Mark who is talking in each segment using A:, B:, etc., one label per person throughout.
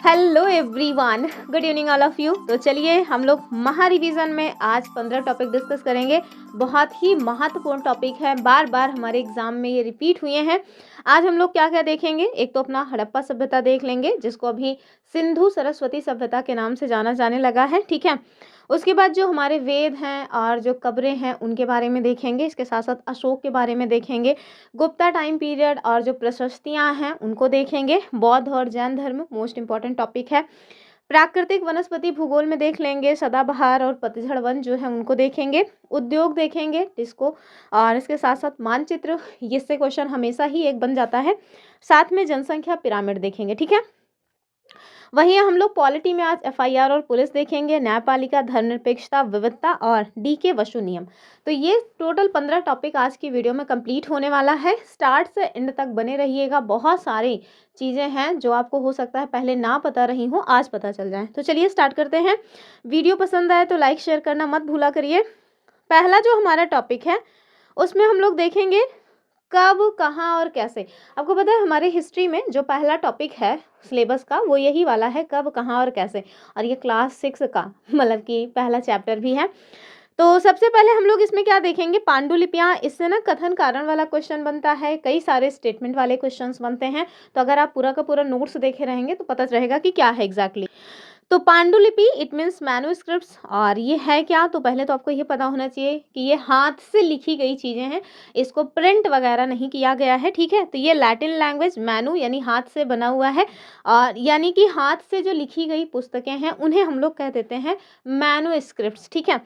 A: Hello everyone, good evening all of you. तो चलिए हम लोग महा रिवीजन में आज 15 टॉपिक डिस्कस करेंगे। बहुत ही महत्वपूर्ण टॉपिक है, बार बार हमारे एग्जाम में ये रिपीट हुए हैं। आज हम लोग क्या क्या देखेंगे, एक तो अपना हड़प्पा सभ्यता देख लेंगे जिसको अभी सिंधु सरस्वती सभ्यता के नाम से जाना जाने लगा है, ठीक है। उसके बाद जो हमारे वेद हैं और जो कब्रें हैं उनके बारे में देखेंगे। इसके साथ साथ अशोक के बारे में देखेंगे, गुप्ता टाइम पीरियड और जो प्रशस्तियां हैं उनको देखेंगे। बौद्ध और जैन धर्म मोस्ट इंपॉर्टेंट टॉपिक है। प्राकृतिक वनस्पति भूगोल में देख लेंगे, सदाबहार और पतझड़ वन जो है उनको देखेंगे। उद्योग देखेंगे, डिस्को, और इसके साथ साथ मानचित्र, इससे क्वेश्चन हमेशा ही एक बन जाता है। साथ में जनसंख्या पिरामिड देखेंगे, ठीक है। वहीं हम लोग पॉलिटी में आज एफआईआर और पुलिस देखेंगे, न्यायपालिका, धर्मनिरपेक्षता, विविधता और डीके वसु नियम। तो ये टोटल 15 टॉपिक आज की वीडियो में कंप्लीट होने वाला है। स्टार्ट से एंड तक बने रहिएगा। बहुत सारी चीज़ें हैं जो आपको हो सकता है पहले ना पता रही हो, आज पता चल जाए। तो चलिए स्टार्ट करते हैं। वीडियो पसंद आए तो लाइक शेयर करना मत भूला करिए। पहला जो हमारा टॉपिक है उसमें हम लोग देखेंगे कब, कहाँ और कैसे। आपको पता है हमारे हिस्ट्री में जो पहला टॉपिक है सिलेबस का वो यही वाला है, कब, कहाँ और कैसे। और ये क्लास 6 का मतलब कि पहला चैप्टर भी है। तो सबसे पहले हम लोग इसमें क्या देखेंगे, पांडुलिपियाँ। इससे ना कथन कारण वाला क्वेश्चन बनता है, कई सारे स्टेटमेंट वाले क्वेश्चंस बनते हैं। तो अगर आप पूरा का पूरा नोट्स देखे रहेंगे तो पता रहेगा कि क्या है एग्जैक्टली। तो पांडुलिपि इट मीन्स मैन्युस्क्रिप्ट्स, और ये है क्या, तो पहले तो आपको ये पता होना चाहिए कि ये हाथ से लिखी गई चीज़ें हैं, इसको प्रिंट वगैरह नहीं किया गया है, ठीक है। तो ये लैटिन लैंग्वेज, मैनु यानी हाथ से बना हुआ है, और यानी कि हाथ से जो लिखी गई पुस्तकें हैं उन्हें हम लोग कह देते हैं मैन्युस्क्रिप्ट्स, ठीक है।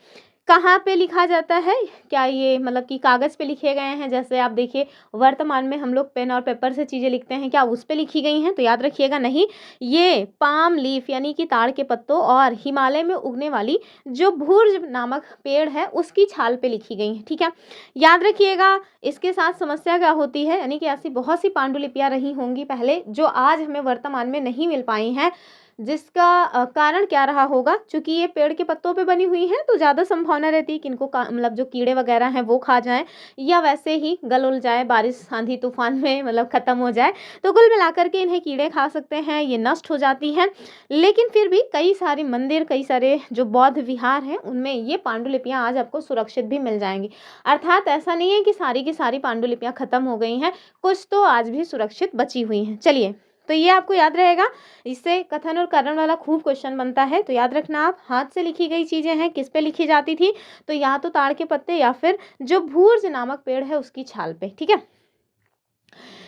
A: कहाँ पे लिखा जाता है, क्या ये मतलब कि कागज़ पे लिखे गए हैं, जैसे आप देखिए वर्तमान में हम लोग पेन और पेपर से चीज़ें लिखते हैं, क्या उस पे लिखी गई हैं, तो याद रखिएगा नहीं। ये पाम लीफ यानी कि ताड़ के पत्तों और हिमालय में उगने वाली जो भूर्ज नामक पेड़ है उसकी छाल पे लिखी गई है, ठीक है। याद रखिएगा। इसके साथ समस्या क्या होती है, यानी कि ऐसी बहुत सी पांडुलिपियाँ रही होंगी पहले जो आज हमें वर्तमान में नहीं मिल पाई हैं, जिसका कारण क्या रहा होगा। चूंकि ये पेड़ के पत्तों पे बनी हुई हैं तो ज़्यादा संभावना रहती है कि इनको मतलब जो कीड़े वगैरह हैं वो खा जाएं, या वैसे ही गल उल जाए, बारिश आंधी तूफान में मतलब ख़त्म हो जाए। तो कुल मिलाकर के इन्हें कीड़े खा सकते हैं, ये नष्ट हो जाती हैं। लेकिन फिर भी कई सारे मंदिर, कई सारे जो बौद्ध विहार हैं उनमें ये पांडुलिपियाँ आज आपको सुरक्षित भी मिल जाएंगी। अर्थात ऐसा नहीं है कि सारी की सारी पांडुलिपियाँ ख़त्म हो गई हैं, कुछ तो आज भी सुरक्षित बची हुई हैं। चलिए, तो ये आपको याद रहेगा। इससे कथन और कारण वाला खूब क्वेश्चन बनता है। तो याद रखना, आप हाथ से लिखी गई चीज़ें हैं, किस पे लिखी जाती थी, तो या तो ताड़ के पत्ते या फिर जो भूर्ज नामक पेड़ है उसकी छाल पे, ठीक है।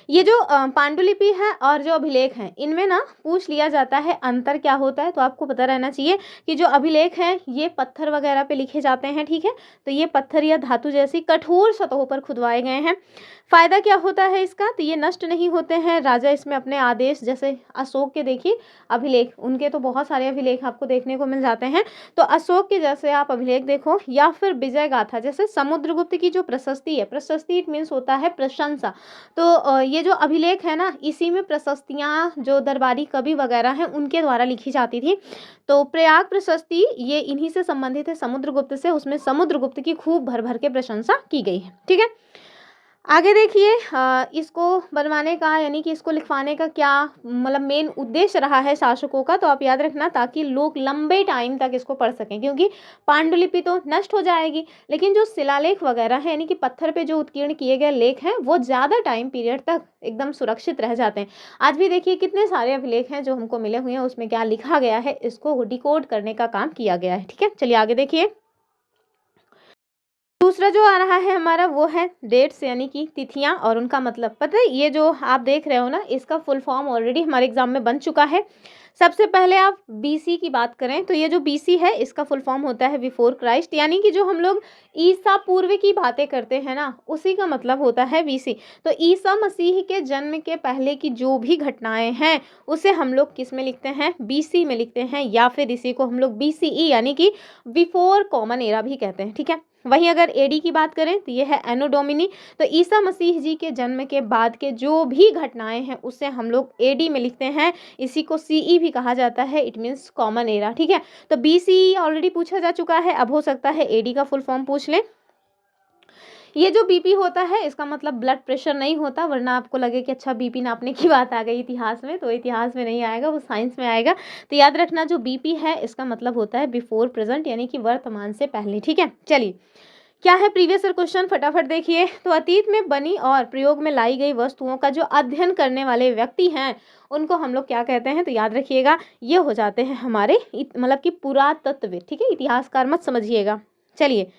A: ये जो पांडुलिपि है और जो अभिलेख हैं इनमें ना पूछ लिया जाता है अंतर क्या होता है। तो आपको पता रहना चाहिए कि जो अभिलेख हैं ये पत्थर वगैरह पे लिखे जाते हैं, ठीक है। तो ये पत्थर या धातु जैसी कठोर सतहों पर खुदवाए गए हैं। फायदा क्या होता है इसका, तो ये नष्ट नहीं होते हैं। राजा इसमें अपने आदेश, जैसे अशोक के देखिए अभिलेख, उनके तो बहुत सारे अभिलेख आपको देखने को मिल जाते हैं। तो अशोक के जैसे आप अभिलेख देखो, या फिर विजय गाथा, जैसे समुद्रगुप्त की जो प्रशस्ति है, प्रशस्ति इट मीन्स होता है प्रशंसा। तो ये जो अभिलेख है ना, इसी में प्रशस्तियाँ जो दरबारी कवि वगैरह हैं उनके द्वारा लिखी जाती थी। तो प्रयाग प्रशस्ति ये इन्हीं से संबंधित है, समुद्रगुप्त से। उसमें समुद्रगुप्त की खूब भर भर के प्रशंसा की गई है, ठीक है। आगे देखिए, इसको बनवाने का यानी कि इसको लिखवाने का क्या मतलब मेन उद्देश्य रहा है शासकों का, तो आप याद रखना, ताकि लोग लंबे टाइम तक इसको पढ़ सकें। क्योंकि पांडुलिपि तो नष्ट हो जाएगी, लेकिन जो शिलालेख वगैरह है यानी कि पत्थर पे जो उत्कीर्ण किए गए लेख हैं वो ज़्यादा टाइम पीरियड तक एकदम सुरक्षित रह जाते हैं। आज भी देखिए कितने सारे अभिलेख हैं जो हमको मिले हुए हैं, उसमें क्या लिखा गया है इसको डिकोड करने का काम किया गया है, ठीक है। चलिए आगे देखिए। दूसरा जो आ रहा है हमारा वो है डेट्स यानी कि तिथियां और उनका मतलब। पता है ये जो आप देख रहे हो ना, इसका फुल फॉर्म ऑलरेडी हमारे एग्जाम में बन चुका है। सबसे पहले आप बीसी की बात करें तो ये जो बीसी है इसका फुल फॉर्म होता है बिफोर क्राइस्ट, यानी कि जो हम लोग ईसा पूर्व की बातें करते हैं ना उसी का मतलब होता है बीसी। तो ईसा मसीह के जन्म के पहले की जो भी घटनाएं हैं उसे हम लोग किस में लिखते हैं, बीसी में लिखते हैं, या फिर इसी को हम लोग बीसीई यानी कि बिफोर कॉमन एरा भी कहते हैं, ठीक है। वहीं अगर एडी की बात करें तो ये है एनो डोमिनी। तो ईसा मसीह जी के जन्म के बाद के जो भी घटनाएं हैं उसे हम लोग एडी में लिखते हैं। इसी को सीई भी कहा जाता है, इट मीन्स कॉमन एरा, ठीक है। तो बीसीई ऑलरेडी पूछा जा चुका है, अब हो सकता है एडी का फुल फॉर्म पूछ लें। ये जो बीपी होता है इसका मतलब ब्लड प्रेशर नहीं होता, वरना आपको लगे कि अच्छा बीपी नापने की बात आ गई इतिहास में, तो इतिहास में नहीं आएगा, वो साइंस में आएगा। तो याद रखना जो बीपी है इसका मतलब होता है बिफोर प्रेजेंट, यानी कि वर्तमान से पहले। ठीक है, चलिए क्या है प्रीवियस ईयर क्वेश्चन फटाफट देखिए। तो अतीत में बनी और प्रयोग में लाई गई वस्तुओं का जो अध्ययन करने वाले व्यक्ति हैं उनको हम लोग क्या कहते हैं, तो याद रखिएगा ये हो जाते हैं हमारे मतलब कि पुरातत्वविद। ठीक है, इतिहासकार मत समझिएगा। चलिए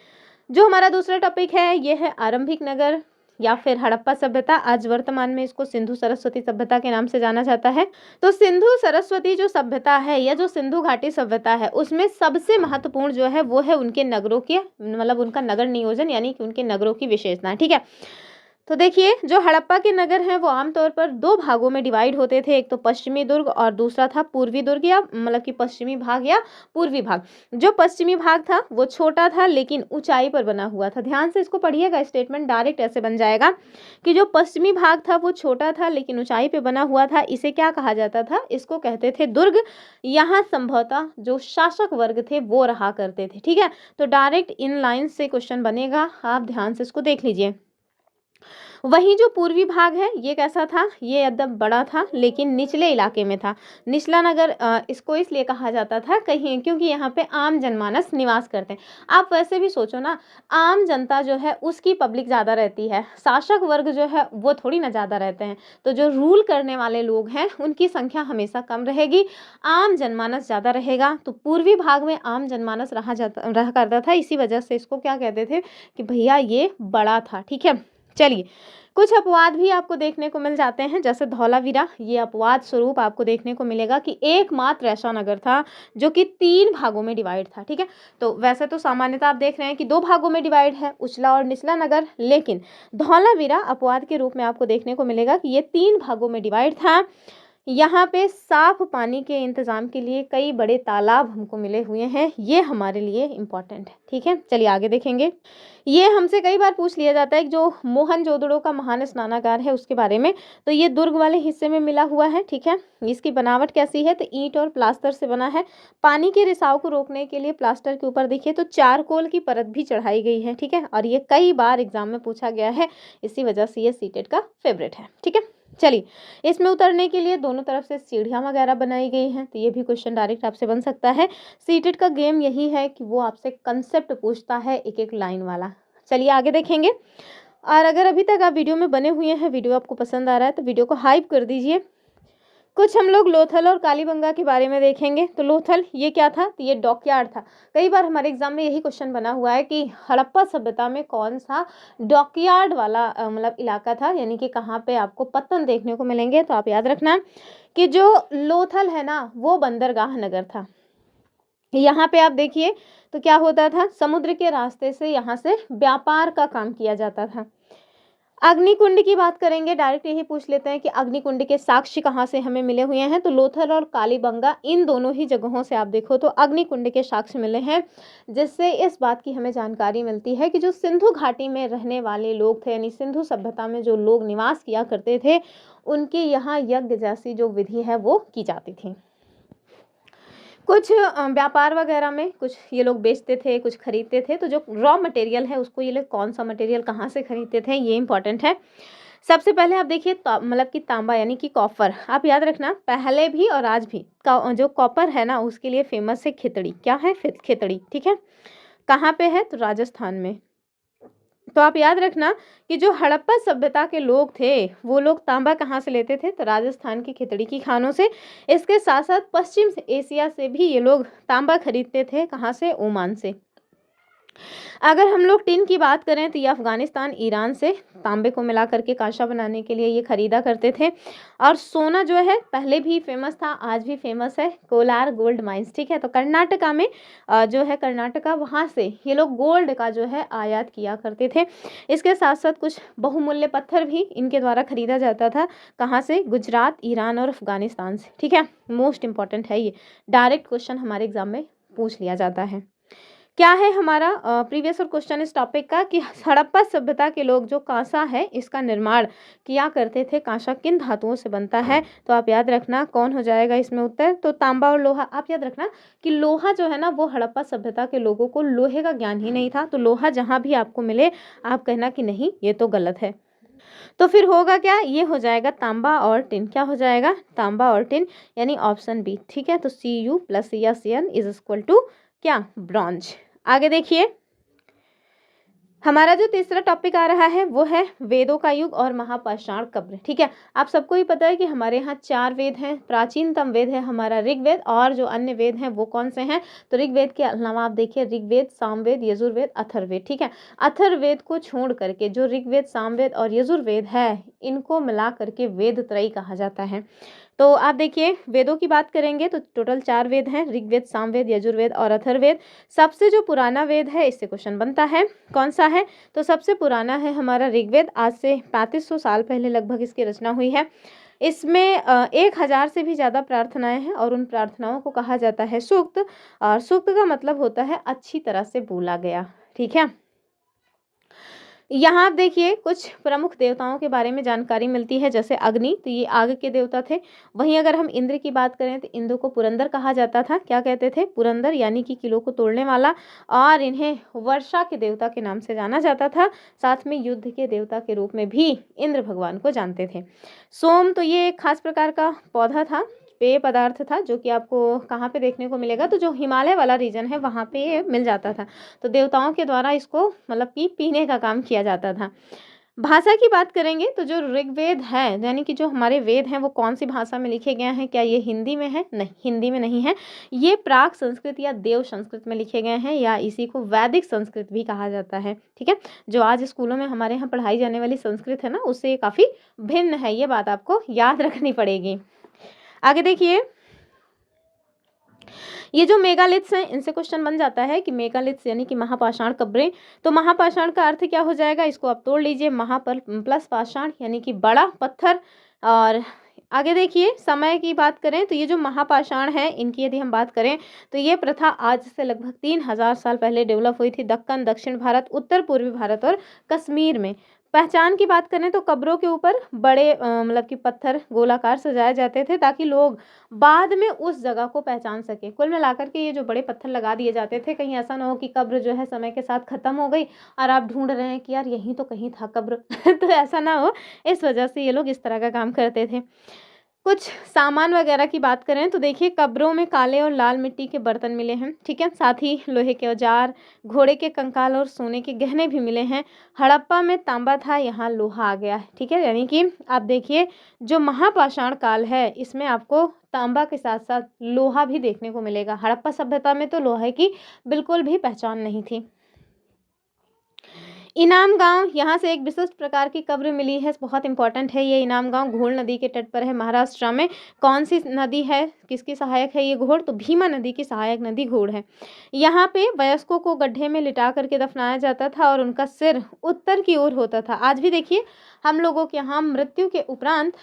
A: जो हमारा दूसरा टॉपिक है ये है आरंभिक नगर या फिर हड़प्पा सभ्यता। आज वर्तमान में इसको सिंधु सरस्वती सभ्यता के नाम से जाना जाता है। तो सिंधु सरस्वती जो सभ्यता है या जो सिंधु घाटी सभ्यता है उसमें सबसे महत्वपूर्ण जो है वो है उनके नगरों के मतलब उनका नगर नियोजन, यानी कि उनके नगरों की विशेषताएं। ठीक है, तो देखिए जो हड़प्पा के नगर हैं वो आमतौर पर दो भागों में डिवाइड होते थे, एक तो पश्चिमी दुर्ग और दूसरा था पूर्वी दुर्ग, या मतलब कि पश्चिमी भाग या पूर्वी भाग। जो पश्चिमी भाग था वो छोटा था लेकिन ऊंचाई पर बना हुआ था। ध्यान से इसको पढ़िएगा, स्टेटमेंट डायरेक्ट ऐसे बन जाएगा कि जो पश्चिमी भाग था वो छोटा था लेकिन ऊंचाई पे बना हुआ था। इसे क्या कहा जाता था, इसको कहते थे दुर्ग। यहाँ संभवतः जो शासक वर्ग थे वो रहा करते थे। ठीक है, तो डायरेक्ट इन लाइन से क्वेश्चन बनेगा, आप ध्यान से इसको देख लीजिए। वहीं जो पूर्वी भाग है ये कैसा था, ये एकदम बड़ा था लेकिन निचले इलाके में था। निचला नगर इसको इसलिए कहा जाता था कहीं क्योंकि यहाँ पे आम जनमानस निवास करते हैं। आप वैसे भी सोचो ना, आम जनता जो है उसकी पब्लिक ज़्यादा रहती है, शासक वर्ग जो है वो थोड़ी ना ज़्यादा रहते हैं। तो जो रूल करने वाले लोग हैं उनकी संख्या हमेशा कम रहेगी, आम जनमानस ज़्यादा रहेगा। तो पूर्वी भाग में आम जनमानस रहा करता था, इसी वजह से इसको क्या कहते थे कि भैया ये बड़ा था। ठीक है, चलिए कुछ अपवाद भी आपको देखने को मिल जाते हैं, जैसे धौलावीरा, ये अपवाद स्वरूप आपको देखने को मिलेगा कि एकमात्र ऐसा नगर था जो कि 3 भागों में डिवाइड था। ठीक है, तो वैसे तो सामान्यतः आप देख रहे हैं कि 2 भागों में डिवाइड है, उचला और निचला नगर, लेकिन धौलावीरा अपवाद के रूप में आपको देखने को मिलेगा कि ये 3 भागों में डिवाइड था। यहाँ पे साफ पानी के इंतजाम के लिए कई बड़े तालाब हमको मिले हुए हैं, ये हमारे लिए इम्पॉर्टेंट है। ठीक है, चलिए आगे देखेंगे। ये हमसे कई बार पूछ लिया जाता है कि जो मोहनजोदड़ो का महान स्नानागार है उसके बारे में, तो ये दुर्ग वाले हिस्से में मिला हुआ है। ठीक है, इसकी बनावट कैसी है, तो ईंट और प्लास्टर से बना है। पानी के रिसाव को रोकने के लिए प्लास्टर के ऊपर देखिए तो चारकोल की परत भी चढ़ाई गई है। ठीक है, और ये कई बार एग्जाम में पूछा गया है, इसी वजह से ये सीटेट का फेवरेट है। ठीक है, चलिए इसमें उतरने के लिए दोनों तरफ से सीढ़ियाँ वगैरह बनाई गई हैं, तो ये भी क्वेश्चन डायरेक्ट आपसे बन सकता है। सीटेट का गेम यही है कि वो आपसे कंसेप्ट पूछता है एक एक लाइन वाला। चलिए आगे देखेंगे। और अगर अभी तक आप वीडियो में बने हुए हैं, वीडियो आपको पसंद आ रहा है तो वीडियो को हाइप कर दीजिए। कुछ हम लोग लोथल और कालीबंगा के बारे में देखेंगे। तो लोथल ये क्या था, तो ये डॉकयार्ड था। कई बार हमारे एग्जाम में यही क्वेश्चन बना हुआ है कि हड़प्पा सभ्यता में कौन सा डॉकयार्ड वाला मतलब इलाका था, यानी कि कहाँ पे आपको पत्तन देखने को मिलेंगे। तो आप याद रखना कि जो लोथल है ना वो बंदरगाह नगर था। यहाँ पे आप देखिए तो क्या होता था, समुद्र के रास्ते से यहाँ से व्यापार का काम किया जाता था। अग्निकुंड की बात करेंगे, डायरेक्ट यही पूछ लेते हैं कि अग्निकुंड के साक्ष्य कहाँ से हमें मिले हुए हैं। तो लोथल और कालीबंगा इन दोनों ही जगहों से आप देखो तो अग्निकुंड के साक्ष्य मिले हैं, जिससे इस बात की हमें जानकारी मिलती है कि जो सिंधु घाटी में रहने वाले लोग थे, यानी सिंधु सभ्यता में जो लोग निवास किया करते थे, उनके यहाँ यज्ञ जैसी जो विधि है वो की जाती थी। कुछ व्यापार वगैरह में कुछ ये लोग बेचते थे, कुछ खरीदते थे। तो जो रॉ मटेरियल है उसको ये लोग कौन सा मटेरियल कहाँ से खरीदते थे, ये इंपॉर्टेंट है। सबसे पहले आप देखिए मतलब कि तांबा यानी कि कॉपर। आप याद रखना पहले भी और आज भी जो कॉपर है ना उसके लिए फेमस है खितड़ी। क्या है, खितड़ी। ठीक है, कहाँ पे है, तो राजस्थान में। तो आप याद रखना कि जो हड़प्पा सभ्यता के लोग थे वो लोग तांबा कहाँ से लेते थे, तो राजस्थान की खितड़ी की खानों से। इसके साथ साथ पश्चिम एशिया से भी ये लोग तांबा खरीदते थे, कहाँ से, ओमान से। अगर हम लोग टिन की बात करें तो ये अफगानिस्तान, ईरान से तांबे को मिला करके कांसा बनाने के लिए ये खरीदा करते थे। और सोना जो है पहले भी फेमस था, आज भी फेमस है, कोलार गोल्ड माइंस। ठीक है, तो कर्नाटका में जो है कर्नाटका, वहाँ से ये लोग गोल्ड का जो है आयात किया करते थे। इसके साथ साथ कुछ बहुमूल्य पत्थर भी इनके द्वारा खरीदा जाता था, कहाँ से, गुजरात, ईरान और अफगानिस्तान से। ठीक है, मोस्ट इंपॉर्टेंट है ये, डायरेक्ट क्वेश्चन हमारे एग्जाम में पूछ लिया जाता है। क्या है हमारा प्रीवियस और क्वेश्चन इस टॉपिक का कि हड़प्पा सभ्यता के लोग जो कांसा है इसका निर्माण किया करते थे, कांसा किन धातुओं से बनता है? तो आप याद रखना कौन हो जाएगा इसमें उत्तर, तो तांबा और लोहा। आप याद रखना कि लोहा जो है ना वो हड़प्पा सभ्यता के लोगों को लोहे का ज्ञान ही नहीं था, तो लोहा जहाँ भी आपको मिले आप कहना कि नहीं ये तो गलत है। तो फिर होगा क्या, ये हो जाएगा तांबा और टिन। क्या हो जाएगा, तांबा और टिन, यानी ऑप्शन बी। ठीक है, तो Cu + Cn is equal to क्या, ब्रॉन्ज। आगे देखिए, हमारा जो तीसरा टॉपिक आ रहा है वो है वेदों का युग और महापाषाण कब्र। ठीक है, आप सबको ही पता है कि हमारे यहाँ 4 वेद हैं। प्राचीनतम वेद है हमारा ऋग्वेद, और जो अन्य वेद हैं वो कौन से हैं, तो ऋग्वेद के अलावा आप देखिए ऋग्वेद, सामवेद, यजुर्वेद, अथर्ववेद। ठीक है, अथर्ववेद को छोड़ करके जो ऋग्वेद, सामवेद और यजुर्वेद है इनको मिला करके वेद त्रयी कहा जाता है। तो आप देखिए वेदों की बात करेंगे तो टोटल 4 वेद हैं, ऋग्वेद, सामवेद, यजुर्वेद और अथर्ववेद। सबसे जो पुराना वेद है इससे क्वेश्चन बनता है, कौन सा है, तो सबसे पुराना है हमारा ऋग्वेद। आज से 3500 साल पहले लगभग इसकी रचना हुई है। इसमें 1000 से भी ज़्यादा प्रार्थनाएं हैं और उन प्रार्थनाओं को कहा जाता है सूक्त, और सूक्त का मतलब होता है अच्छी तरह से बोला गया। ठीक है, यहाँ आप देखिए कुछ प्रमुख देवताओं के बारे में जानकारी मिलती है, जैसे अग्नि, तो ये आग के देवता थे। वहीं अगर हम इंद्र की बात करें तो इंद्र को पुरंदर कहा जाता था। क्या कहते थे, पुरंदर, यानी कि किलों को तोड़ने वाला। और इन्हें वर्षा के देवता के नाम से जाना जाता था। साथ में युद्ध के देवता के रूप में भी इंद्र भगवान को जानते थे। सोम, तो ये एक खास प्रकार का पौधा था, पेय पदार्थ था, जो कि आपको कहाँ पे देखने को मिलेगा, तो जो हिमालय वाला रीजन है वहाँ पे ये मिल जाता था। तो देवताओं के द्वारा इसको मतलब कि पीने का काम किया जाता था। भाषा की बात करेंगे तो जो ऋग्वेद है, यानी कि जो हमारे वेद हैं वो कौन सी भाषा में लिखे गए हैं, क्या ये हिंदी में है, नहीं हिंदी में नहीं है। ये प्राक संस्कृत या देव संस्कृत में लिखे गए हैं, या इसी को वैदिक संस्कृत भी कहा जाता है। ठीक है, जो आज स्कूलों में हमारे यहाँ पढ़ाई जाने वाली संस्कृत है ना, उससे ये काफ़ी भिन्न है, ये बात आपको याद रखनी पड़ेगी। आगे देखिए, ये जो मेगालिथ्स हैं इनसे क्वेश्चन बन जाता है कि मेगालिथ्स यानी कि महापाषाण कब्रें। तो महापाषाण का अर्थ क्या हो जाएगा, इसको आप तोड़ लीजिए, महा पर प्लस पाषाण यानी कि बड़ा पत्थर। और आगे देखिए, समय की बात करें तो ये जो महापाषाण है इनकी यदि हम बात करें तो ये प्रथा आज से लगभग 3000 साल पहले डेवलप हुई थी दक्कन, दक्षिण भारत, उत्तर पूर्वी भारत और कश्मीर में। पहचान की बात करें तो कब्रों के ऊपर बड़े मतलब कि पत्थर गोलाकार सजाए जाते थे, ताकि लोग बाद में उस जगह को पहचान सके। कुल मिलाकर के ये जो बड़े पत्थर लगा दिए जाते थे, कहीं ऐसा ना हो कि कब्र जो है समय के साथ ख़त्म हो गई और आप ढूंढ रहे हैं कि यार यहीं तो कहीं था कब्र तो ऐसा ना हो, इस वजह से ये लोग इस तरह का काम करते थे। कुछ सामान वगैरह की बात करें तो देखिए कब्रों में काले और लाल मिट्टी के बर्तन मिले हैं। ठीक है, साथ ही लोहे के औजार, घोड़े के कंकाल और सोने के गहने भी मिले हैं। हड़प्पा में तांबा था, यहाँ लोहा आ गया है। ठीक है, यानी कि आप देखिए जो महापाषाण काल है इसमें आपको तांबा के साथ साथ लोहा भी देखने को मिलेगा। हड़प्पा सभ्यता में तो लोहे की बिल्कुल भी पहचान नहीं थी। इनाम गांव, यहाँ से एक विशिष्ट प्रकार की कब्र मिली है, बहुत इंपॉर्टेंट है ये इनाम गांव। घोड़ नदी के तट पर है महाराष्ट्र में। कौन सी नदी है, किसकी सहायक है ये घोड़, तो भीमा नदी की सहायक नदी घोड़ है। यहाँ पे वयस्कों को गड्ढे में लिटा करके दफनाया जाता था और उनका सिर उत्तर की ओर होता था। आज भी देखिए हम लोगों के यहाँ मृत्यु के उपरांत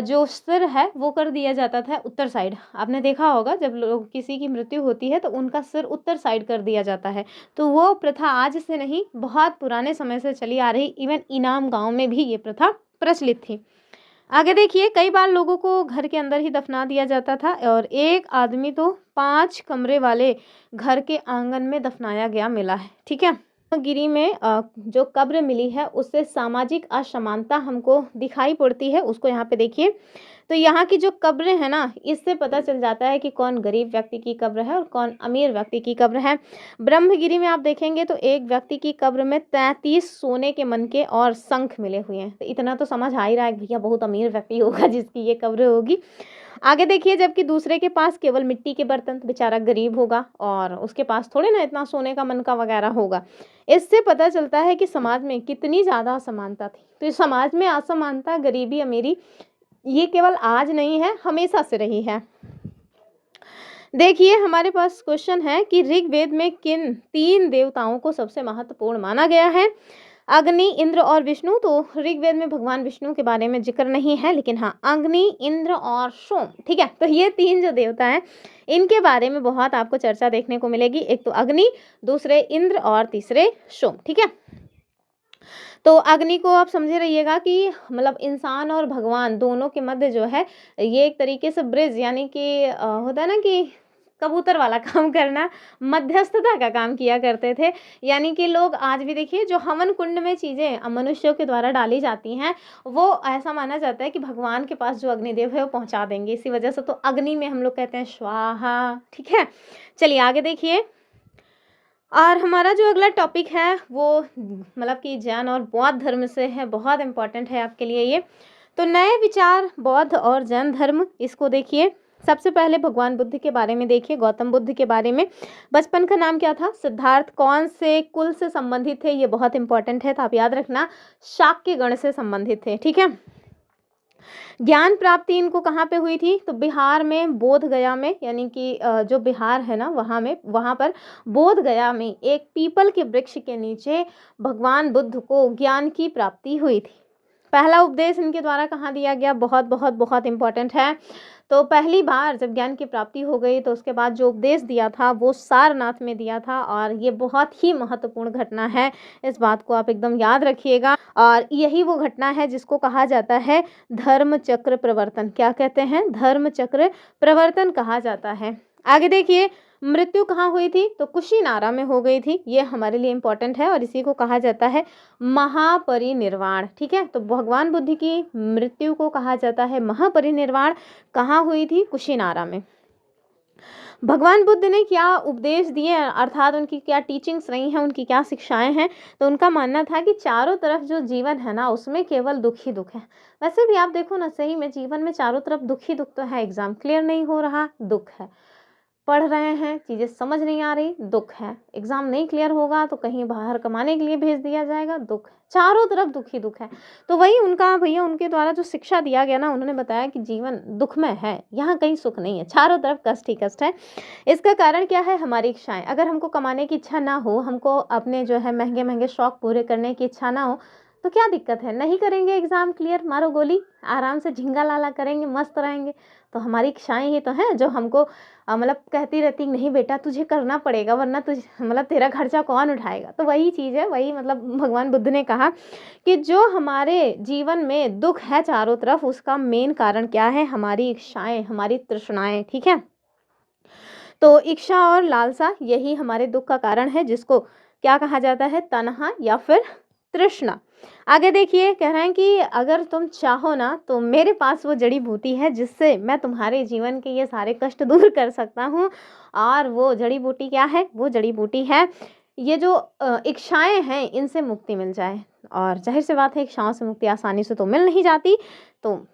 A: जो सिर है वो कर दिया जाता था उत्तर साइड। आपने देखा होगा जब लोग किसी की मृत्यु होती है तो उनका सिर उत्तर साइड कर दिया जाता है। तो वो प्रथा आज से नहीं, बहुत पुराने समय से चली आ रही। इवन इनाम गांव में भी ये प्रथा प्रचलित थी। आगे देखिए, कई बार लोगों को घर के अंदर ही दफना दिया जाता था और एक आदमी तो 5 कमरे वाले घर के आंगन में दफनाया गया मिला है। ठीक है, गिरी में जो कब्र मिली है उससे सामाजिक असमानता हमको दिखाई पड़ती है, उसको यहाँ पे देखिए। तो यहाँ की जो कब्रें हैं ना, इससे पता चल जाता है कि कौन गरीब व्यक्ति की कब्र है और कौन अमीर व्यक्ति की कब्र है। ब्रह्मगिरी में आप देखेंगे तो एक व्यक्ति की कब्र में 33 सोने के मनके और शंख मिले हुए हैं। तो इतना तो समझ आ ही रहा है भैया बहुत अमीर व्यक्ति होगा जिसकी ये कब्र होगी। आगे देखिए, जबकि दूसरे के पास केवल मिट्टी के बर्तन, तो बेचारा गरीब होगा और उसके पास थोड़े ना इतना सोने का मनका वगैरह होगा। इससे पता चलता है कि समाज में कितनी ज़्यादा असमानता थी। तो इस समाज में असमानता, गरीबी, अमीरी ये केवल आज नहीं है, हमेशा से रही है। देखिए हमारे पास क्वेश्चन है कि ऋग्वेद में किन 3 देवताओं को सबसे महत्वपूर्ण माना गया है। अग्नि, इंद्र और विष्णु, तो ऋग्वेद में भगवान विष्णु के बारे में जिक्र नहीं है, लेकिन हाँ अग्नि, इंद्र और सोम, ठीक है। तो ये 3 जो देवता हैं इनके बारे में बहुत आपको चर्चा देखने को मिलेगी। एक तो अग्नि, दूसरे इंद्र और तीसरे सोम, ठीक है। तो अग्नि को आप समझे रहिएगा कि मतलब इंसान और भगवान दोनों के मध्य जो है ये एक तरीके से ब्रिज, यानी कि होता है ना कि कबूतर वाला काम करना, मध्यस्थता का काम किया करते थे। यानी कि लोग आज भी देखिए जो हवन कुंड में चीज़ें मनुष्यों के द्वारा डाली जाती हैं, वो ऐसा माना जाता है कि भगवान के पास जो अग्निदेव है वो पहुंचा देंगे। इसी वजह से तो अग्नि में हम लोग कहते हैं स्वाहा, ठीक है। चलिए आगे देखिए। और हमारा जो अगला टॉपिक है वो मतलब कि जैन और बौद्ध धर्म से है, बहुत इंपॉर्टेंट है आपके लिए ये। तो नए विचार बौद्ध और जैन धर्म, इसको देखिए। सबसे पहले भगवान बुद्ध के बारे में देखिए, गौतम बुद्ध के बारे में। बचपन का नाम क्या था? सिद्धार्थ। कौन से कुल से संबंधित थे? ये बहुत इंपॉर्टेंट है, तो आप याद रखना शाक्य गण से संबंधित थे, ठीक है। ज्ञान प्राप्ति इनको कहाँ पे हुई थी? तो बिहार में बोध गया में, यानी कि जो बिहार है ना वहाँ पर बोध गया में एक पीपल के वृक्ष के नीचे भगवान बुद्ध को ज्ञान की प्राप्ति हुई थी। पहला उपदेश इनके द्वारा कहाँ दिया गया? बहुत बहुत बहुत इंपॉर्टेंट है। तो पहली बार जब ज्ञान की प्राप्ति हो गई तो उसके बाद जो उपदेश दिया था वो सारनाथ में दिया था, और ये बहुत ही महत्वपूर्ण घटना है, इस बात को आप एकदम याद रखिएगा। और यही वो घटना है जिसको कहा जाता है धर्म चक्र प्रवर्तन। क्या कहते हैं? धर्म चक्र प्रवर्तन कहा जाता है। आगे देखिए, मृत्यु कहाँ हुई थी? तो कुशीनारा में हो गई थी। ये हमारे लिए इंपॉर्टेंट है और इसी को कहा जाता है महापरिनिर्वाण, ठीक है। तो भगवान बुद्ध की मृत्यु को कहा जाता है महापरिनिर्वाण। कहाँ हुई थी? कुशीनारा में। भगवान बुद्ध ने क्या उपदेश दिए, अर्थात उनकी क्या टीचिंग्स रही हैं, उनकी क्या शिक्षाएं हैं? तो उनका मानना था कि चारों तरफ जो जीवन है ना उसमें केवल दुख ही दुख है। वैसे भी आप देखो ना, सही में जीवन में चारों तरफ दुख ही दुख तो है। एग्जाम क्लियर नहीं हो रहा, दुख है। पढ़ रहे हैं, चीज़ें समझ नहीं आ रही, दुख है। एग्ज़ाम नहीं क्लियर होगा तो कहीं बाहर कमाने के लिए भेज दिया जाएगा, दुख है। चारों तरफ दुख ही दुख है। तो वही उनका भैया उनके द्वारा जो शिक्षा दिया गया ना, उन्होंने बताया कि जीवन दुखमय है, यहाँ कहीं सुख नहीं है, चारों तरफ कष्ट ही कष्ट है। इसका कारण क्या है? हमारी इच्छाएं। अगर हमको कमाने की इच्छा ना हो, हमको अपने जो है महंगे महंगे शौक पूरे करने की इच्छा ना हो, तो क्या दिक्कत है? नहीं करेंगे एग्ज़ाम क्लियर, मारो गोली, आराम से झिंगा लाला करेंगे, मस्त रहेंगे। तो हमारी इच्छाएं ही तो हैं जो हमको मतलब कहती रहती नहीं बेटा तुझे करना पड़ेगा, वरना तुझे मतलब तेरा खर्चा कौन उठाएगा। तो वही चीज़ है, वही मतलब भगवान बुद्ध ने कहा कि जो हमारे जीवन में दुख है चारों तरफ, उसका मेन कारण क्या है? हमारी इच्छाएं, हमारी तृष्णाएं, ठीक है। तो इच्छा और लालसा यही हमारे दुख का कारण है, जिसको क्या कहा जाता है? तन्हा या फिर तृष्णा। आगे देखिए, कह रहे हैं कि अगर तुम चाहो ना तो मेरे पास वो जड़ी बूटी है जिससे मैं तुम्हारे जीवन के ये सारे कष्ट दूर कर सकता हूँ। और वो जड़ी बूटी क्या है? वो जड़ी बूटी है ये जो इच्छाएं हैं, इनसे मुक्ति मिल जाए। और जाहिर सी बात है, इच्छाओं से मुक्ति आसानी से तो मिल नहीं जाती, तो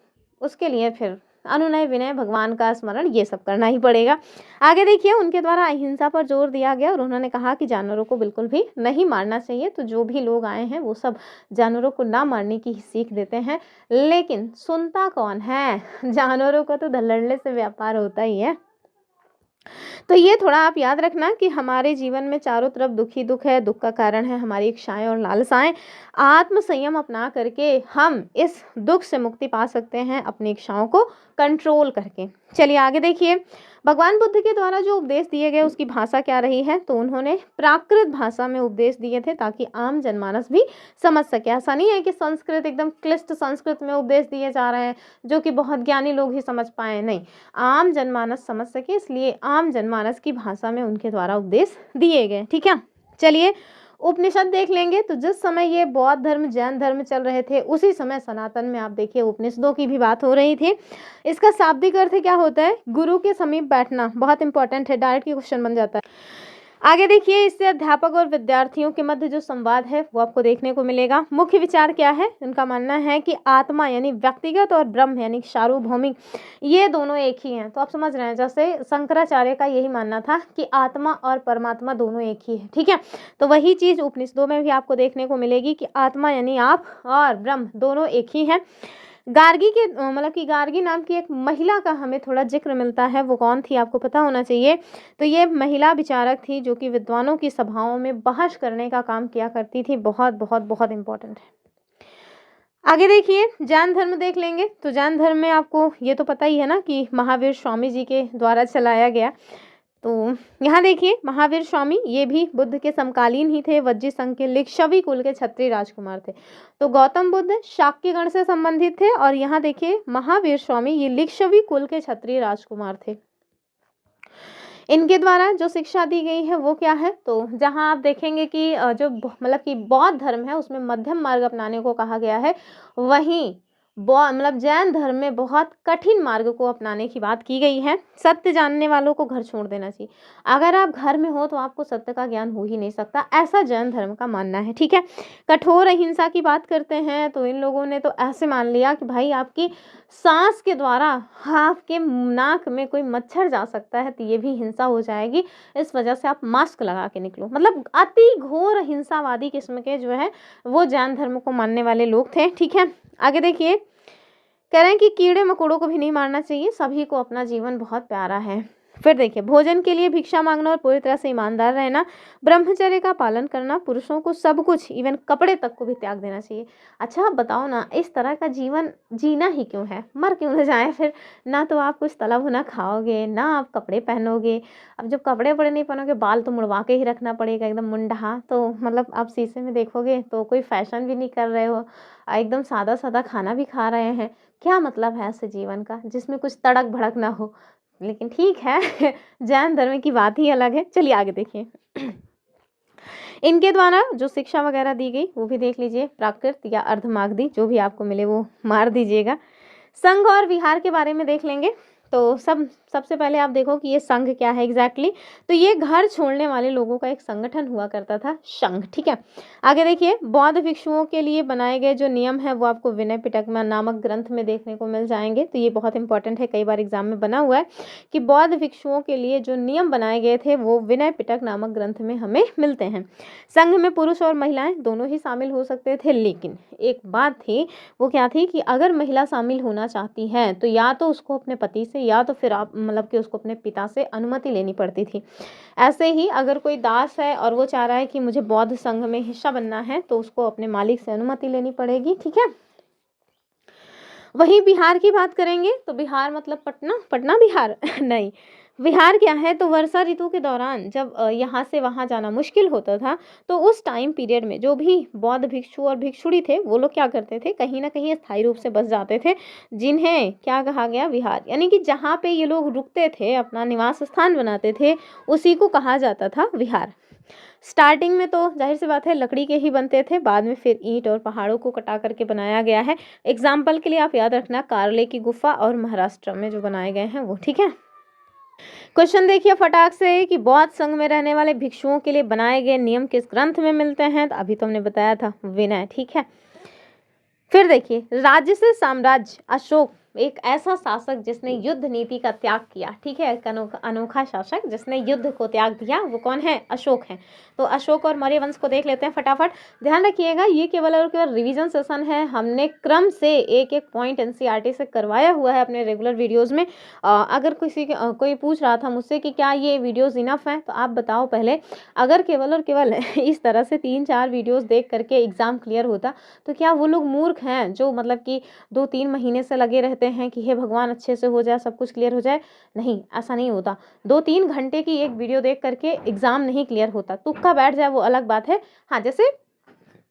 A: उसके लिए फिर अनुनय विनय, भगवान का स्मरण, ये सब करना ही पड़ेगा। आगे देखिए, उनके द्वारा अहिंसा पर जोर दिया गया और उन्होंने कहा कि जानवरों को बिल्कुल भी नहीं मारना चाहिए। तो जो भी लोग आए हैं वो सब जानवरों को ना मारने की सीख देते हैं, लेकिन सुनता कौन है? जानवरों का तो धड़ल्ले से व्यापार होता ही है। तो ये थोड़ा आप याद रखना कि हमारे जीवन में चारों तरफ दुख ही दुख है। दुख का कारण है हमारी इच्छाएं और लालसाएं। आत्म संयम अपना करके हम इस दुख से मुक्ति पा सकते हैं, अपनी इच्छाओं को कंट्रोल करके। चलिए आगे देखिए, भगवान बुद्ध के द्वारा जो उपदेश दिए गए उसकी भाषा क्या रही है? तो उन्होंने प्राकृत भाषा में उपदेश दिए थे ताकि आम जनमानस भी समझ सके। ऐसा नहीं है कि संस्कृत, एकदम क्लिष्ट संस्कृत में उपदेश दिए जा रहे हैं जो कि बहुत ज्ञानी लोग ही समझ पाए, नहीं, आम जनमानस समझ सके, इसलिए आम जनमानस की भाषा में उनके द्वारा उपदेश दिए गए, ठीक है। चलिए उपनिषद देख लेंगे। तो जिस समय ये बौद्ध धर्म, जैन धर्म चल रहे थे, उसी समय सनातन में आप देखिए उपनिषदों की भी बात हो रही थी। इसका शाब्दिक अर्थ क्या होता है? गुरु के समीप बैठना। बहुत इंपॉर्टेंट है, डायरेक्ट क्वेश्चन बन जाता है। आगे देखिए, इससे अध्यापक और विद्यार्थियों के मध्य जो संवाद है वो आपको देखने को मिलेगा। मुख्य विचार क्या है? उनका मानना है कि आत्मा यानी व्यक्तिगत और ब्रह्म यानी सार्वभौमिक, ये दोनों एक ही हैं। तो आप समझ रहे हैं, जैसे शंकराचार्य का यही मानना था कि आत्मा और परमात्मा दोनों एक ही है, ठीक है। तो वही चीज़ उपनिषदों में भी आपको देखने को मिलेगी कि आत्मा यानी आप और ब्रह्म दोनों एक ही हैं। गार्गी के मतलब कि गार्गी नाम की एक महिला का हमें थोड़ा जिक्र मिलता है, वो कौन थी आपको पता होना चाहिए। तो ये महिला विचारक थी जो कि विद्वानों की सभाओं में बहस करने का काम किया करती थी। बहुत बहुत बहुत इंपॉर्टेंट है। आगे देखिए जैन धर्म देख लेंगे। तो जैन धर्म में आपको ये तो पता ही है ना कि महावीर स्वामी जी के द्वारा चलाया गया। तो यहाँ देखिए महावीर स्वामी ये भी बुद्ध के समकालीन ही थे। वज्जी संघ के लिच्छवी कुल के क्षत्रिय राजकुमार थे। तो गौतम बुद्ध शाक्य गण से संबंधित थे और यहाँ देखिए महावीर स्वामी ये लिच्छवी कुल के क्षत्रिय राजकुमार थे। इनके द्वारा जो शिक्षा दी गई है वो क्या है, तो जहाँ आप देखेंगे कि जो मतलब कि बौद्ध धर्म है उसमें मध्यम मार्ग अपनाने को कहा गया है, वहीं मतलब जैन धर्म में बहुत कठिन मार्ग को अपनाने की बात की गई है। सत्य जानने वालों को घर छोड़ देना चाहिए। अगर आप घर में हो तो आपको सत्य का ज्ञान हो ही नहीं सकता, ऐसा जैन धर्म का मानना है। ठीक है, कठोर अहिंसा की बात करते हैं तो इन लोगों ने तो ऐसे मान लिया कि भाई आपकी सांस के द्वारा आपके नाक में कोई मच्छर जा सकता है तो ये भी हिंसा हो जाएगी, इस वजह से आप मास्क लगा के निकलो। मतलब अति घोर हिंसावादी किस्म के जो है वो जैन धर्म को मानने वाले लोग थे। ठीक है, आगे देखिए कह रहे हैं कि कीड़े मकोड़ों को भी नहीं मारना चाहिए, सभी को अपना जीवन बहुत प्यारा है। फिर देखिए भोजन के लिए भिक्षा मांगना और पूरी तरह से ईमानदार रहना, ब्रह्मचर्य का पालन करना, पुरुषों को सब कुछ इवन कपड़े तक को भी त्याग देना चाहिए। अच्छा आप बताओ ना, इस तरह का जीवन जीना ही क्यों है, मर क्यों न जाए फिर। ना तो आप कुछ तला भुना खाओगे, ना आप कपड़े पहनोगे। अब जब कपड़े वपड़े नहीं पहनोगे, बाल तो मुड़वा के ही रखना पड़ेगा एकदम मुंडहा। तो मतलब आप शीशे में देखोगे तो कोई फैशन भी नहीं कर रहे हो, एकदम सादा सादा खाना भी खा रहे हैं। क्या मतलब है ऐसे जीवन का जिसमें कुछ तड़क भड़क ना हो। लेकिन ठीक है जैन धर्म की बात ही अलग है। चलिए आगे देखिए इनके द्वारा जो शिक्षा वगैरह दी गई वो भी देख लीजिए। प्राकृत या अर्धमागधी जो भी आपको मिले वो मार दीजिएगा। संघ और विहार के बारे में देख लेंगे। तो सबसे पहले आप देखो कि ये संघ क्या है एग्जैक्टली। तो ये घर छोड़ने वाले लोगों का एक संगठन हुआ करता था, संघ। ठीक है, आगे देखिए बौद्ध भिक्षुओं के लिए बनाए गए जो नियम है वो आपको विनय पिटक नामक ग्रंथ में देखने को मिल जाएंगे। तो ये बहुत इंपॉर्टेंट है, कई बार एग्जाम में बना हुआ है कि बौद्ध भिक्षुओं के लिए जो नियम बनाए गए थे वो विनय पिटक नामक ग्रंथ में हमें मिलते हैं। संघ में पुरुष और महिलाएं दोनों ही शामिल हो सकते थे, लेकिन एक बात थी, वो क्या थी कि अगर महिला शामिल होना चाहती है तो या तो उसको अपने पति से या तो फिर आप मतलब कि उसको अपने पिता से अनुमति लेनी पड़ती थी। ऐसे ही अगर कोई दास है और वो चाह रहा है कि मुझे बौद्ध संघ में हिस्सा बनना है तो उसको अपने मालिक से अनुमति लेनी पड़ेगी। ठीक है, वहीं बिहार की बात करेंगे तो बिहार मतलब पटना बिहार नहीं, विहार क्या है, तो वर्षा ऋतु के दौरान जब यहाँ से वहाँ जाना मुश्किल होता था तो उस टाइम पीरियड में जो भी बौद्ध भिक्षु और भिक्षुणी थे वो लोग क्या करते थे, कहीं ना कहीं स्थायी रूप से बस जाते थे, जिन्हें क्या कहा गया, विहार। यानी कि जहाँ पे ये लोग रुकते थे, अपना निवास स्थान बनाते थे, उसी को कहा जाता था विहार। स्टार्टिंग में तो जाहिर सी बात है लकड़ी के ही बनते थे, बाद में फिर ईंट और पहाड़ों को कटा करके बनाया गया है। एग्जाम्पल के लिए आप याद रखना कारले की गुफा और महाराष्ट्र में जो बनाए गए हैं वो। ठीक है, क्वेश्चन देखिए फटाक से कि बौद्ध संघ में रहने वाले भिक्षुओं के लिए बनाए गए नियम किस ग्रंथ में मिलते हैं, तो अभी तो हमने बताया था विनय। ठीक है, फिर देखिए राज्य से साम्राज्य, अशोक एक ऐसा शासक जिसने युद्ध नीति का त्याग किया। ठीक है, एक अनोखा शासक जिसने युद्ध को त्याग दिया, वो कौन है, अशोक है। तो अशोक और मौर्य वंश को देख लेते हैं फटाफट। ध्यान रखिएगा ये केवल और केवल रिवीजन सेशन है, हमने क्रम से एक एक पॉइंट एनसीईआरटी से करवाया हुआ है अपने रेगुलर वीडियोज़ में। अगर कोई पूछ रहा था मुझसे कि क्या ये वीडियोज़ इनफ हैं, तो आप बताओ पहले। अगर केवल और केवल इस तरह से 3-4 वीडियोज़ देख करके एग्ज़ाम क्लियर होता तो क्या वो लोग मूर्ख हैं जो मतलब कि 2-3 महीने से लगे रहते हैं कि हे भगवान अच्छे से हो जाए, सब कुछ क्लियर हो जाए। नहीं, ऐसा नहीं होता। 2-3 घंटे की एक वीडियो देख करके एग्जाम नहीं क्लियर होता। तुक्का बैठ जाए वो अलग बात है। हाँ, जैसे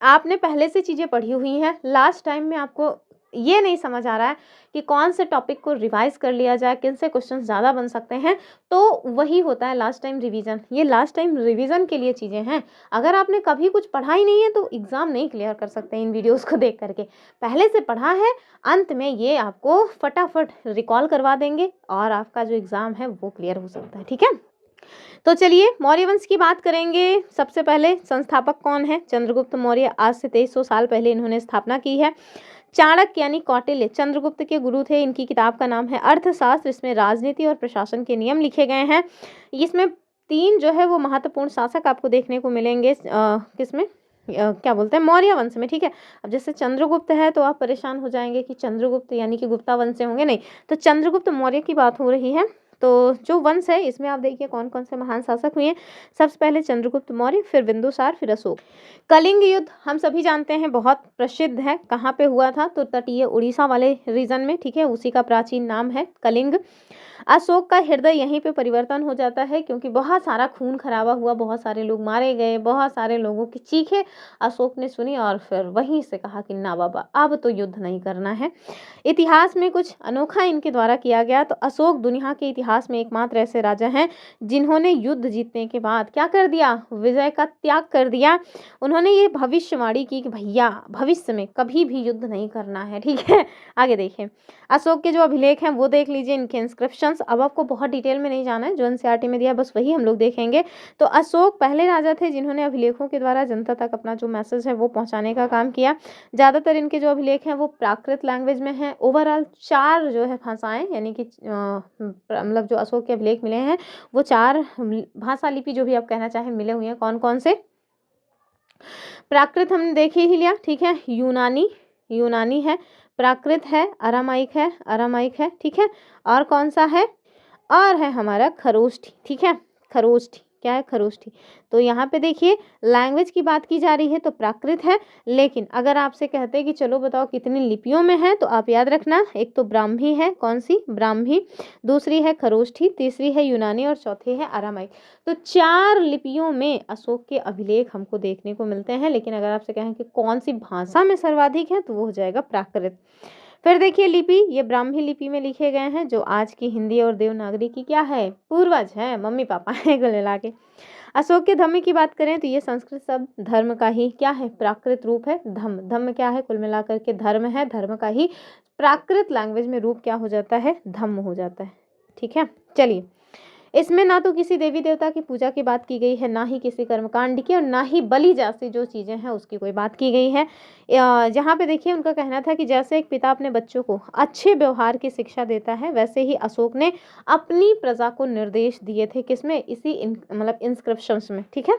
A: आपने पहले से चीज़ें पढ़ी हुई हैं, लास्ट टाइम में आपको ये नहीं समझ आ रहा है कि कौन से टॉपिक को रिवाइज कर लिया जाए, किन से क्वेश्चन ज़्यादा बन सकते हैं, तो वही होता है लास्ट टाइम रिवीजन। ये लास्ट टाइम रिवीजन के लिए चीज़ें हैं। अगर आपने कभी कुछ पढ़ा ही नहीं है तो एग्ज़ाम नहीं क्लियर कर सकते इन वीडियोस को देख करके। पहले से पढ़ा है, अंत में ये आपको फटाफट रिकॉल करवा देंगे और आपका जो एग्ज़ाम है वो क्लियर हो सकता है। ठीक है, तो चलिए मौर्य वंश की बात करेंगे। सबसे पहले संस्थापक कौन है, चंद्रगुप्त मौर्य। आज से 2300 साल पहले इन्होंने स्थापना की है। चाणक्य यानी कौटिल्य चंद्रगुप्त के गुरु थे। इनकी किताब का नाम है अर्थशास्त्र। इसमें राजनीति और प्रशासन के नियम लिखे गए हैं। इसमें 3 जो है वो महत्वपूर्ण शासक आपको देखने को मिलेंगे। किसमें, क्या बोलते हैं, मौर्य वंश में, ठीक है। अब जैसे चंद्रगुप्त है तो आप परेशान हो जाएंगे कि चंद्रगुप्त यानी कि गुप्ता वंश से होंगे, नहीं, तो चंद्रगुप्त मौर्य की बात हो रही है। तो जो वंश है इसमें आप देखिए कौन कौन से महान शासक हुए हैं। सबसे पहले चंद्रगुप्त मौर्य, फिर बिंदुसार, फिर अशोक। कलिंग युद्ध हम सभी जानते हैं, बहुत प्रसिद्ध है। कहाँ पे हुआ था, तो तटीय उड़ीसा वाले रीजन में, ठीक है, उसी का प्राचीन नाम है कलिंग। अशोक का हृदय यहीं पे परिवर्तन हो जाता है, क्योंकि बहुत सारा खून खराबा हुआ, बहुत सारे लोग मारे गए, बहुत सारे लोगों की चीखें अशोक ने सुनी और फिर वहीं से कहा कि ना बाबा, अब तो युद्ध नहीं करना है। इतिहास में कुछ अनोखा इनके द्वारा किया गया। तो अशोक दुनिया के इतिहास में एकमात्र ऐसे राजा हैं जिन्होंने युद्ध जीतने के बाद क्या कर दिया, विजय का त्याग कर दिया। उन्होंने ये भविष्यवाणी की कि भैया भविष्य में कभी भी युद्ध नहीं करना है, ठीक है। आगे देखें, अशोक के जो अभिलेख हैं वो देख लीजिए, इनके इंस्क्रिप्शंस। अब आपको बहुत डिटेल में नहीं जाना है, जो एनसीईआरटी में दिया है बस वही हम लोग देखेंगे। तो अशोक पहले राजा थे जिन्होंने अभिलेखों के द्वारा जनता तक अपना जो मैसेज है वो पहुंचाने का काम किया। ज़्यादातर इनके जो अभिलेख हैं वो प्राकृत लैंग्वेज में हैं। ओवरऑल 4 जो है भाषाएं, यानी कि मतलब जो अशोक के अभिलेख मिले हैं वो 4 भाषा लिपि जो भी आप कहना चाहें मिले हुए हैं। कौन कौन से, प्राकृत हमने देख ही लिया, ठीक है, यूनानी है, प्राकृत है, अरामाइक है, ठीक है, और कौन सा है, और है हमारा खरोष्ठी, ठीक है। खरोष्ठी क्या है, खरोष्ठी। तो यहाँ पे देखिए लैंग्वेज की बात की जा रही है तो प्राकृत है, लेकिन अगर आपसे कहते हैं कि चलो बताओ कितनी लिपियों में है, तो आप याद रखना, एक तो ब्राह्मी है, कौन सी, ब्राह्मी, दूसरी है खरोष्ठी, तीसरी है यूनानी और चौथी है अरामाइक। तो 4 लिपियों में अशोक के अभिलेख हमको देखने को मिलते हैं। लेकिन अगर आपसे कहें कि कौन सी भाषा में सर्वाधिक है, तो वो हो जाएगा प्राकृत। फिर देखिए लिपि, ये ब्राह्मी लिपि में लिखे गए हैं, जो आज की हिंदी और देवनागरी की क्या है, पूर्वज है, मम्मी पापा है कुल मिला के। अशोक के धम्म की बात करें तो ये संस्कृत शब्द धर्म का ही क्या है, प्राकृत रूप है। धम्म क्या है, कुल मिलाकर के धर्म है, धर्म का ही प्राकृत लैंग्वेज में रूप क्या हो जाता है, धम्म हो जाता है, ठीक है। चलिए, इसमें ना तो किसी देवी देवता की पूजा की बात की गई है, ना ही किसी कर्मकांड की, और ना ही बलि जैसी जो चीज़ें हैं उसकी कोई बात की गई है। जहाँ पे देखिए उनका कहना था कि जैसे एक पिता अपने बच्चों को अच्छे व्यवहार की शिक्षा देता है, वैसे ही अशोक ने अपनी प्रजा को निर्देश दिए थे, किसमें, इसी मतलब इंस्क्रिप्शंस में, ठीक है।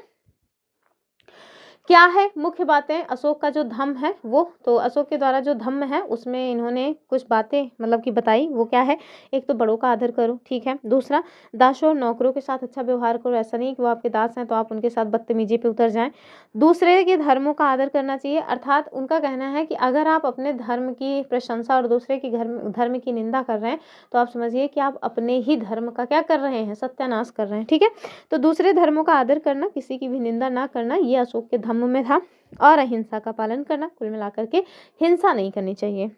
A: क्या है मुख्य बातें अशोक का जो धम्म है वो, तो अशोक के द्वारा जो धम्म है उसमें इन्होंने कुछ बातें मतलब कि बताई। वो क्या है, एक तो बड़ों का आदर करो, ठीक है। दूसरा, दासों और नौकरों के साथ अच्छा व्यवहार करो, ऐसा नहीं कि वो आपके दास हैं तो आप उनके साथ बदतमीजी पे उतर जाएं। दूसरे के धर्मों का आदर करना चाहिए, अर्थात उनका कहना है कि अगर आप अपने धर्म की प्रशंसा और दूसरे के धर्म की निंदा कर रहे हैं तो आप समझिए कि आप अपने ही धर्म का क्या कर रहे हैं, सत्यानाश कर रहे हैं, ठीक है। तो दूसरे धर्मों का आदर करना, किसी की भी निंदा ना करना, ये अशोक के धम्म में था। और अहिंसा का पालन करना, कुल मिलाकर के हिंसा नहीं करनी चाहिए।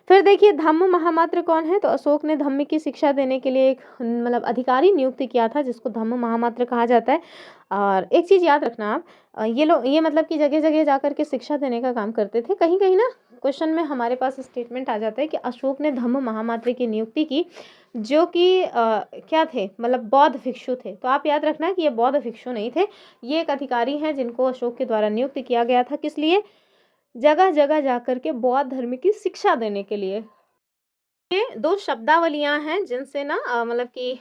A: फिर देखिए धम्म महामात्र कौन है, तो अशोक ने धम्म की शिक्षा देने के लिए एक मतलब अधिकारी नियुक्त किया था जिसको धम्म महामात्र कहा जाता है। और एक चीज़ याद रखना आप, ये लोग ये मतलब कि जगह जगह जाकर के शिक्षा देने का काम करते थे। कहीं कहीं ना क्वेश्चन में हमारे पास स्टेटमेंट आ जाता है कि अशोक ने धम्म महामात्र की नियुक्ति की, जो कि क्या थे, मतलब बौद्ध भिक्षु थे। तो आप याद रखना कि ये बौद्ध भिक्षु नहीं थे, ये एक अधिकारी हैं जिनको अशोक के द्वारा नियुक्त किया गया था। किस लिए, जगह जगह जाकर के बौद्ध धर्म की शिक्षा देने के लिए। ये 2 शब्दावलियां हैं जिनसे ना मतलब कि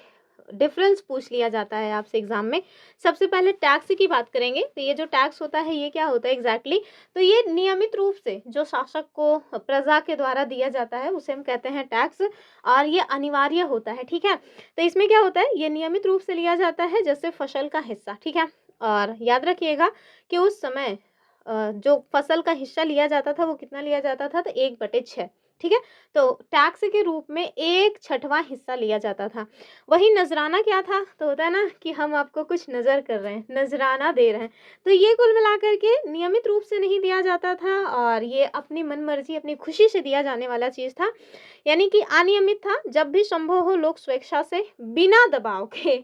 A: डिफरेंस पूछ लिया जाता है आपसे एग्जाम में। सबसे पहले टैक्स की बात करेंगे, तो ये जो टैक्स होता है ये क्या होता है एग्जैक्टली, तो ये नियमित रूप से जो शासक को प्रजा के द्वारा दिया जाता है उसे हम कहते हैं टैक्स, और ये अनिवार्य होता है, ठीक है। तो इसमें क्या होता है, ये नियमित रूप से लिया जाता है जैसे फसल का हिस्सा, ठीक है। और याद रखिएगा कि उस समय जो फसल का हिस्सा लिया जाता था वो कितना लिया जाता था, तो 1/6, ठीक है। तो टैक्स के रूप में 1/6वां हिस्सा लिया जाता था। वही नजराना क्या था, तो होता है ना कि हम आपको कुछ नजर कर रहे हैं, नजराना दे रहे हैं, तो ये कुल मिलाकर के नियमित रूप से नहीं दिया जाता था, और ये अपनी मन मर्जी अपनी खुशी से दिया जाने वाला चीज था, यानी कि अनियमित था। जब भी संभव हो लोग स्वेच्छा से बिना दबाव के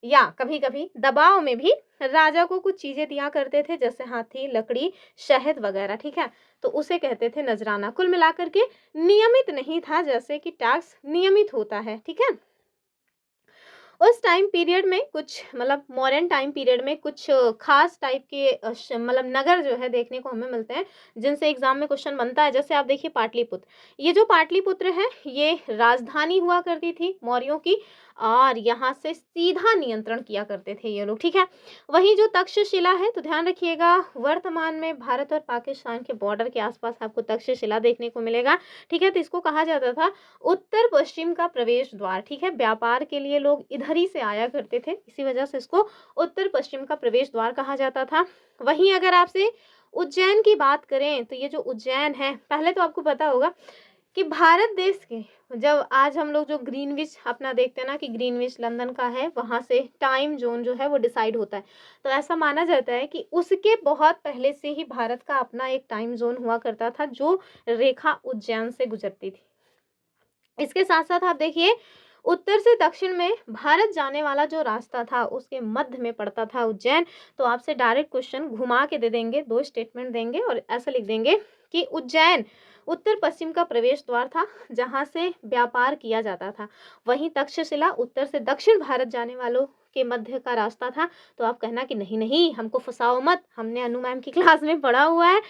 A: या कभी कभी दबाव में भी राजा को कुछ चीजें दिया करते थे, जैसे हाथी, लकड़ी, शहद वगैरह, ठीक है। तो उसे कहते थे नजराना। कुल मिलाकर के नियमित नहीं था, जैसे कि टैक्स नियमित होता है, ठीक है। उस टाइम पीरियड में कुछ मतलब मॉडर्न टाइम पीरियड में कुछ खास टाइप के मतलब नगर जो है देखने को हमें मिलते हैं, जिनसे एग्जाम में क्वेश्चन बनता है। जैसे आप देखिए पाटलिपुत्र, ये जो पाटलिपुत्र है ये राजधानी हुआ करती थी मौर्यों की, और यहाँ से सीधा नियंत्रण किया करते थे ये लोग, ठीक है। वहीं जो तक्षशिला है, तो ध्यान रखिएगा वर्तमान में भारत और पाकिस्तान के बॉर्डर के आसपास आपको तक्षशिला देखने को मिलेगा, ठीक है। तो इसको कहा जाता था उत्तर पश्चिम का प्रवेश द्वार, ठीक है। व्यापार के लिए लोग इधर ही से आया करते थे, इसी वजह से इसको उत्तर पश्चिम का प्रवेश द्वार कहा जाता था। वहीं अगर आपसे उज्जैन की बात करें, तो ये जो उज्जैन है, पहले तो आपको पता होगा कि भारत देश के, जब आज हम लोग जो ग्रीनविच अपना देखते हैं ना कि ग्रीनविच लंदन का है, वहाँ से टाइम जोन जो है वो डिसाइड होता है। तो ऐसा माना जाता है कि उसके बहुत पहले से ही भारत का अपना एक टाइम जोन हुआ करता था, जो रेखा उज्जैन से गुजरती थी। इसके साथ साथ आप देखिए उत्तर से दक्षिण में भारत जाने वाला जो रास्ता था उसके मध्य में पड़ता था उज्जैन। तो आपसे डायरेक्ट क्वेश्चन घुमा के दे देंगे, दो स्टेटमेंट देंगे और ऐसा लिख देंगे कि उज्जैन उत्तर पश्चिम का प्रवेश द्वार था जहां से व्यापार किया जाता था, वहीं तक्षशिला उत्तर से दक्षिण भारत जाने वालों के मध्य का रास्ता था। तो आप कहना कि नहीं नहीं हमको फंसाओ मत, हमने अनु मैम की क्लास में पढ़ा हुआ है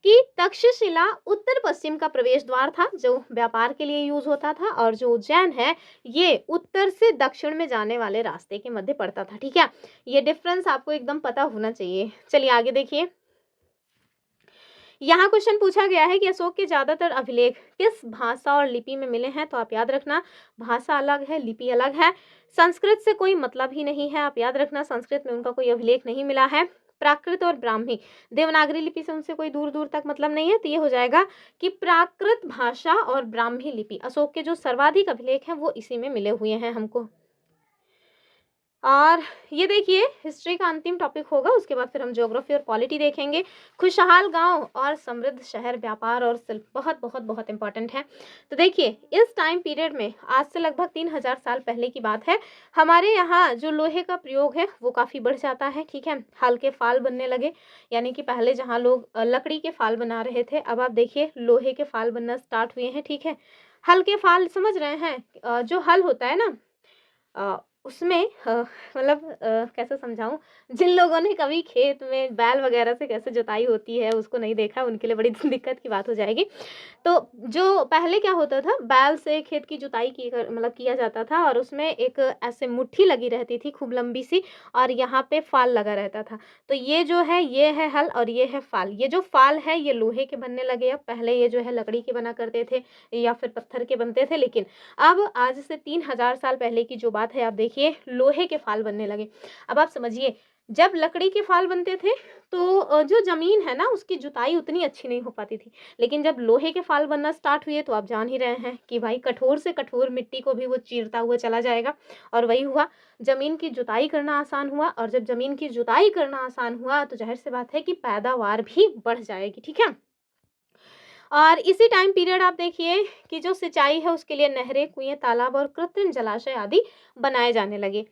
A: कि तक्षशिला उत्तर पश्चिम का प्रवेश द्वार था जो व्यापार के लिए यूज होता था, और जो उज्जैन है ये उत्तर से दक्षिण में जाने वाले रास्ते के मध्य पड़ता था, ठीक है। ये डिफरेंस आपको एकदम पता होना चाहिए। चलिए आगे देखिए, यहाँ क्वेश्चन पूछा गया है कि अशोक के ज्यादातर अभिलेख किस भाषा और लिपि में मिले हैं। तो आप याद रखना भाषा अलग है, लिपि अलग है। संस्कृत से कोई मतलब ही नहीं है, आप याद रखना संस्कृत में उनका कोई अभिलेख नहीं मिला है। प्राकृत और ब्राह्मी, देवनागरी लिपि से उनसे कोई दूर दूर तक मतलब नहीं है। तो ये हो जाएगा कि प्राकृत भाषा और ब्राह्मी लिपि, अशोक के जो सर्वाधिक अभिलेख हैं वो इसी में मिले हुए हैं हमको। और ये देखिए हिस्ट्री का अंतिम टॉपिक होगा, उसके बाद फिर हम ज्योग्राफी और पॉलिटी देखेंगे। खुशहाल गांव और समृद्ध शहर, व्यापार और शिल्प, बहुत बहुत बहुत इंपॉर्टेंट है। तो देखिए इस टाइम पीरियड में आज से लगभग 3000 साल पहले की बात है, हमारे यहाँ जो लोहे का प्रयोग है वो काफ़ी बढ़ जाता है, ठीक है। हल्के फाल बनने लगे, यानी कि पहले जहाँ लोग लकड़ी के फाल बना रहे थे, अब आप देखिए लोहे के फाल बनना स्टार्ट हुए हैं, ठीक है। हल्के फाल समझ रहे हैं, जो हल होता है ना उसमें मतलब कैसे समझाऊँ? जिन लोगों ने कभी खेत में बैल वगैरह से कैसे जुताई होती है उसको नहीं देखा, उनके लिए बड़ी दिक्कत की बात हो जाएगी। तो जो पहले क्या होता था, बैल से खेत की जुताई की मतलब किया जाता था, और उसमें एक ऐसे मुट्ठी लगी रहती थी खूब लंबी सी, और यहाँ पे फाल लगा रहता था। तो ये जो है ये है हल और ये है फाल। ये जो फाल है ये लोहे के बनने लगे, अब पहले ये जो है लकड़ी के बना करते थे या फिर पत्थर के बनते थे, लेकिन अब आज से 3000 साल पहले की जो बात है, आप देखिए लोहे के फाल बनने लगे। अब आप समझिए जब लकड़ी के फाल बनते थे तो जो ज़मीन है ना उसकी जुताई उतनी अच्छी नहीं हो पाती थी, लेकिन जब लोहे के फाल बनना स्टार्ट हुए तो आप जान ही रहे हैं कि भाई कठोर से कठोर मिट्टी को भी वो चीरता हुआ चला जाएगा। और वही हुआ, ज़मीन की जुताई करना आसान हुआ, और जब ज़मीन की जुताई करना आसान हुआ तो जाहिर सी बात है कि पैदावार भी बढ़ जाएगी, ठीक है। और इसी टाइम पीरियड आप देखिए कि जो सिंचाई है उसके लिए नहरें, कुएं, तालाब और कृत्रिम जलाशय आदि बनाए जाने लगे।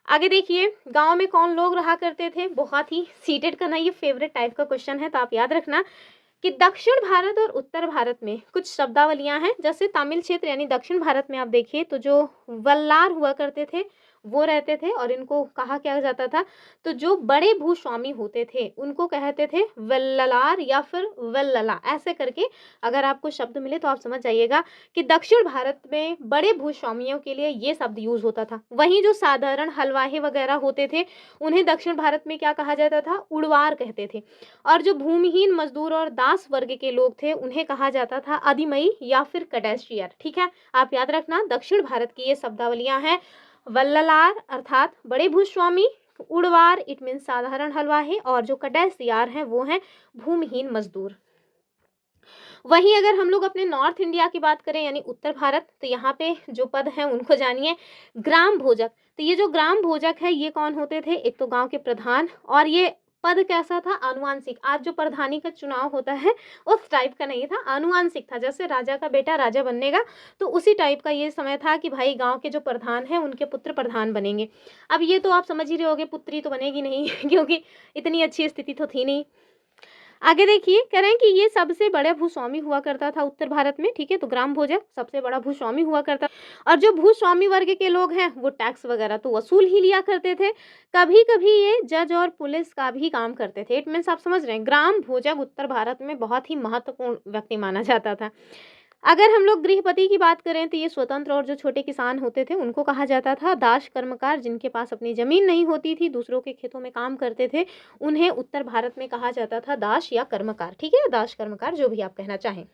A: आगे देखिए गांव में कौन लोग रहा करते थे, बहुत ही सीटेड का ना ये फेवरेट टाइप का क्वेश्चन है, तो आप याद रखना कि दक्षिण भारत और उत्तर भारत में कुछ शब्दावलियां हैं। जैसे तमिल क्षेत्र यानी दक्षिण भारत में आप देखिए तो जो वल्लार हुआ करते थे वो रहते थे, और इनको कहा क्या जाता था, तो जो बड़े भूस्वामी होते थे उनको कहते थे वल्ललार या फिर वल्लला, ऐसे करके अगर आपको शब्द मिले तो आप समझ जाइएगा कि दक्षिण भारत में बड़े भूस्वामियों के लिए ये शब्द यूज होता था। वहीं जो साधारण हलवाही वगैरह होते थे उन्हें दक्षिण भारत में क्या कहा जाता था, उड़वार कहते थे। और जो भूमिहीन मजदूर और दास वर्ग के लोग थे उन्हें कहा जाता था अधिमई या फिर कडेस्ट्रियर, ठीक है। आप याद रखना दक्षिण भारत की ये शब्दावलियां हैं, वल्ललार अर्थात बड़े भूस्वामी, उड़वार इट मीन साधारण हलवाही, और जो कडेस्ट्रियर हैं वो हैं भूमिहीन मजदूर। वहीं अगर हम लोग अपने नॉर्थ इंडिया की बात करें यानी उत्तर भारत, तो यहाँ पे जो पद हैं उनको जानिए। ग्राम भोजक, तो ये जो ग्राम भोजक है ये कौन होते थे, एक तो गांव के प्रधान, और ये पद कैसा था, आनुवांशिक। आज जो प्रधानी का चुनाव होता है उस टाइप का नहीं था, आनुवांशिक था। जैसे राजा का बेटा राजा बननेगा तो उसी टाइप का ये समय था कि भाई गांव के जो प्रधान हैं उनके पुत्र प्रधान बनेंगे। अब ये तो आप समझ ही रहे होगे पुत्री तो बनेगी नहीं क्योंकि इतनी अच्छी स्थिति तो थी नहीं। आगे देखिए, कह रहे हैं कि ये सबसे बड़ा भूस्वामी हुआ करता था उत्तर भारत में, ठीक है। तो ग्राम भोजक सबसे बड़ा भूस्वामी हुआ करता, और जो भूस्वामी वर्ग के लोग हैं वो टैक्स वगैरह तो वसूल ही लिया करते थे। कभी कभी ये जज और पुलिस का भी काम करते थे। इट मीन्स आप समझ रहे हैं, ग्राम भोजक उत्तर भारत में बहुत ही महत्वपूर्ण व्यक्ति माना जाता था। अगर हम लोग गृहपति की बात करें तो ये स्वतंत्र और जो छोटे किसान होते थे उनको कहा जाता था दास कर्मकार। जिनके पास अपनी जमीन नहीं होती थी, दूसरों के खेतों में काम करते थे, उन्हें उत्तर भारत में कहा जाता था दास या कर्मकार, ठीक है, दास कर्मकार जो भी आप कहना चाहें।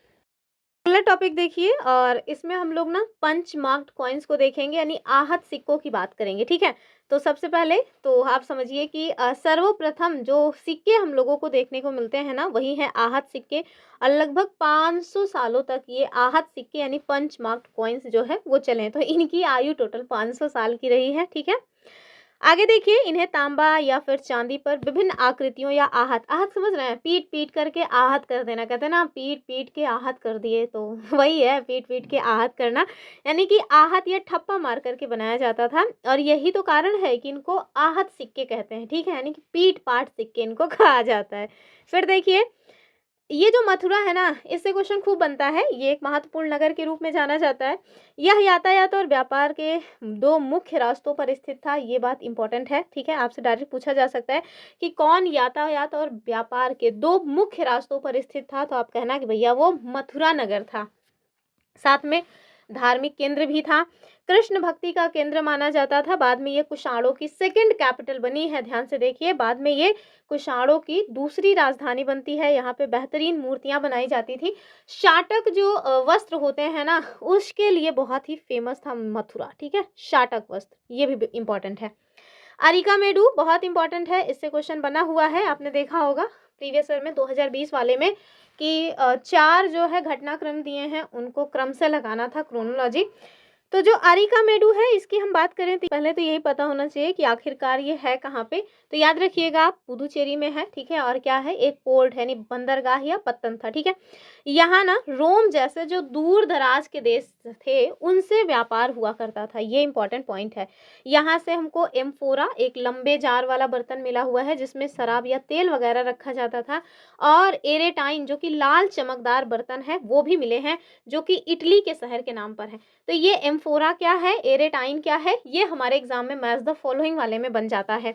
A: अगला टॉपिक देखिए, और इसमें हम लोग ना पंच मार्क्ड कॉइन्स को देखेंगे, यानी आहत सिक्कों की बात करेंगे, ठीक है। तो सबसे पहले तो आप समझिए कि सर्वप्रथम जो सिक्के हम लोगों को देखने को मिलते हैं ना, वही है आहत सिक्के। और लगभग 500 सालों तक ये आहत सिक्के यानी पंच मार्क्ड कॉइन्स जो है वो चले हैं। तो इनकी आयु टोटल 500 साल की रही है, ठीक है। आगे देखिए, इन्हें तांबा या फिर चांदी पर विभिन्न आकृतियों या आहत, आहत समझ रहे हैं, पीट पीट करके आहत कर देना, कहते हैं ना पीट पीट के आहत कर दिए, तो वही है पीट पीट के आहत करना, यानी कि आहत या ठप्पा मार करके बनाया जाता था। और यही तो कारण है कि इनको आहत सिक्के कहते हैं, ठीक है, यानी कि पीट पाट सिक्के इनको कहा जाता है। फिर देखिए, ये जो मथुरा है ना, इससे क्वेश्चन खूब बनता है। ये एक महत्वपूर्ण नगर के रूप में जाना जाता है। यह यातायात और व्यापार के दो मुख्य रास्तों पर स्थित था। ये बात इंपॉर्टेंट है, ठीक है, आपसे डायरेक्ट पूछा जा सकता है कि कौन यातायात और व्यापार के दो मुख्य रास्तों पर स्थित था, तो आप कहना कि भैया वो मथुरा नगर था। साथ में धार्मिक केंद्र भी था, कृष्ण भक्ति का केंद्र माना जाता था। बाद में ये कुषाणों की सेकंड कैपिटल बनी है, ध्यान से देखिए, बाद में ये कुषाणों की दूसरी राजधानी बनती है। यहाँ पे बेहतरीन मूर्तियां बनाई जाती थी। शाटक जो वस्त्र होते हैं ना, उसके लिए बहुत ही फेमस था मथुरा, ठीक है, शाटक वस्त्र, ये भी इंपॉर्टेंट है। अरिकामेडु बहुत इंपॉर्टेंट है, इससे क्वेश्चन बना हुआ है, आपने देखा होगा प्रीवियस ईयर में 2020 वाले में कि 4 जो है घटनाक्रम दिए हैं, उनको क्रम से लगाना था, क्रोनोलॉजी। तो जो अरिकामेडु है, इसकी हम बात करें तो पहले तो यही पता होना चाहिए कि आखिरकार ये है कहाँ पे। तो याद रखिएगा आप, पुदुचेरी में है, ठीक है। और क्या है, एक पोर्ट है, यानी बंदरगाह या पत्तन था, ठीक है। यहाँ ना रोम जैसे जो दूर दराज के देश थे उनसे व्यापार हुआ करता था, ये इंपॉर्टेंट पॉइंट है। यहाँ से हमको एम्फोरा, एक लंबे जार वाला बर्तन मिला हुआ है जिसमें शराब या तेल वगैरह रखा जाता था, और एरेटाइन जो कि लाल चमकदार बर्तन है वो भी मिले हैं, जो कि इटली के शहर के नाम पर है। तो ये एम्फोरा क्या है, एरेटाइन क्या है, ये हमारे एग्जाम में मैच द फॉलोइंग वाले में बन जाता है।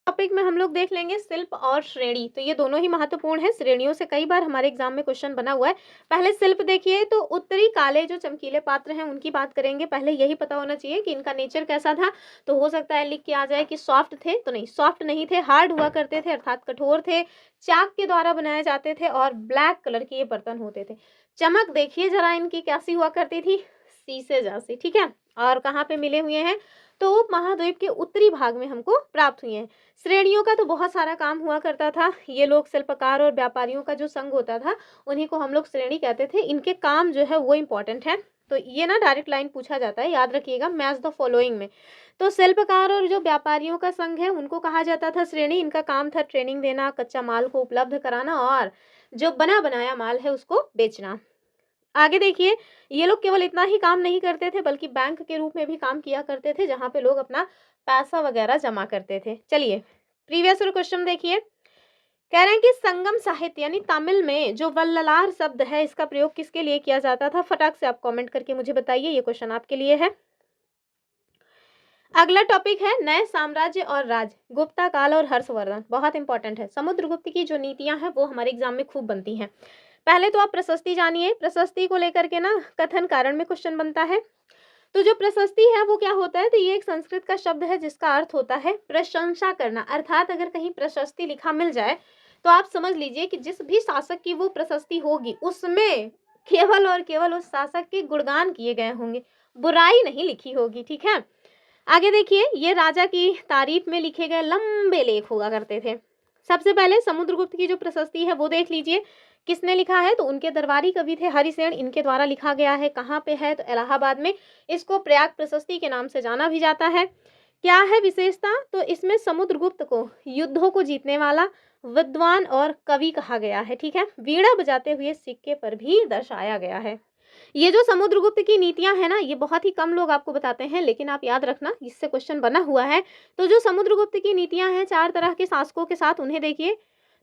A: टॉपिक में हम लोग देख लेंगे शिल्प और श्रेणी। तो ये दोनों ही महत्वपूर्ण है, श्रेणियों से कई बार हमारे एग्जाम में क्वेश्चन बना हुआ है। पहले शिल्प देखिए, तो उत्तरी काले जो चमकीले पात्र हैं उनकी बात करेंगे। पहले यही पता होना चाहिए कि इनका नेचर कैसा था। तो हो सकता है लिख के आ जाए कि सॉफ्ट थे, तो नहीं, सॉफ्ट नहीं थे, हार्ड हुआ करते थे, अर्थात कठोर थे, चाक के द्वारा बनाए जाते थे, और ब्लैक कलर के ये बर्तन होते थे। चमक देखिए जरा इनकी कैसी हुआ करती थी, शीशे जैसी, ठीक है। और कहाँ पे मिले हुए हैं, तो महाद्वीप के उत्तरी भाग में हमको प्राप्त हुए हैं। श्रेणियों का तो बहुत सारा काम हुआ करता था। ये लोग शिल्पकार और व्यापारियों का जो संघ होता था, उन्हीं को हम लोग श्रेणी कहते थे। इनके काम जो है वो इंपॉर्टेंट है। तो ये ना डायरेक्ट लाइन पूछा जाता है, याद रखिएगा, मैच द फॉलोइंग में। तो शिल्पकार और जो व्यापारियों का संघ है उनको कहा जाता था श्रेणी। इनका काम था ट्रेनिंग देना, कच्चा माल को उपलब्ध कराना, और जो बना बनाया माल है उसको बेचना। आगे देखिए, ये लोग केवल इतना ही काम नहीं करते थे, बल्कि बैंक के रूप में भी काम किया करते थे, जहाँ पे लोग अपना पैसा वगैरह जमा करते थे। चलिए प्रीवियस ईयर क्वेश्चन देखिए, कह रहे हैं कि संगम साहित्य यानी तमिल में जो वल्ललार शब्द है, इसका प्रयोग किसके लिए किया जाता था। फटाक से आप कमेंट करके मुझे बताइए, ये क्वेश्चन आपके लिए है। अगला टॉपिक है नए साम्राज्य और राज, गुप्ता काल और हर्षवर्धन, बहुत इंपॉर्टेंट है। समुद्रगुप्त की जो नीतियां हैं वो हमारे एग्जाम में खूब बनती हैं। पहले तो आप प्रशस्ति जानिए, प्रशस्ति को लेकर के ना कथन कारण में क्वेश्चन बनता है। तो जो प्रशस्ति है वो क्या होता है, तो ये एक संस्कृत का शब्द है जिसका अर्थ होता है प्रशंसा करना। अर्थात अगर कहीं प्रशस्ति लिखा मिल जाए तो आप समझ लीजिए कि जिस भी शासक की वो प्रशस्ति होगी उसमें केवल और केवल उस शासक के गुणगान किए गए होंगे, बुराई नहीं लिखी होगी, ठीक है। आगे देखिए, ये राजा की तारीफ में लिखे गए लंबे लेख हुआ करते थे। सबसे पहले समुद्रगुप्त की जो प्रशस्ति है वो देख लीजिए, किसने लिखा है, तो उनके दरबारी कवि थे हरिसेन, इनके द्वारा लिखा गया है। कहाँ पे है, तो इलाहाबाद में। इसको प्रयाग प्रशस्ति के नाम से जाना भी जाता है। क्या है विशेषता, तो इसमें समुद्रगुप्त को युद्धों को जीतने वाला विद्वान और कवि कहा गया है, ठीक है। वीणा बजाते हुए सिक्के पर भी दर्शाया गया है। ये जो समुद्रगुप्त की नीतियां है ना, ये बहुत ही कम लोग आपको बताते हैं, लेकिन आप याद रखना, इससे क्वेश्चन बना हुआ है। तो जो समुद्रगुप्त की नीतियां हैं 4 तरह के शासकों के साथ, उन्हें देखिए।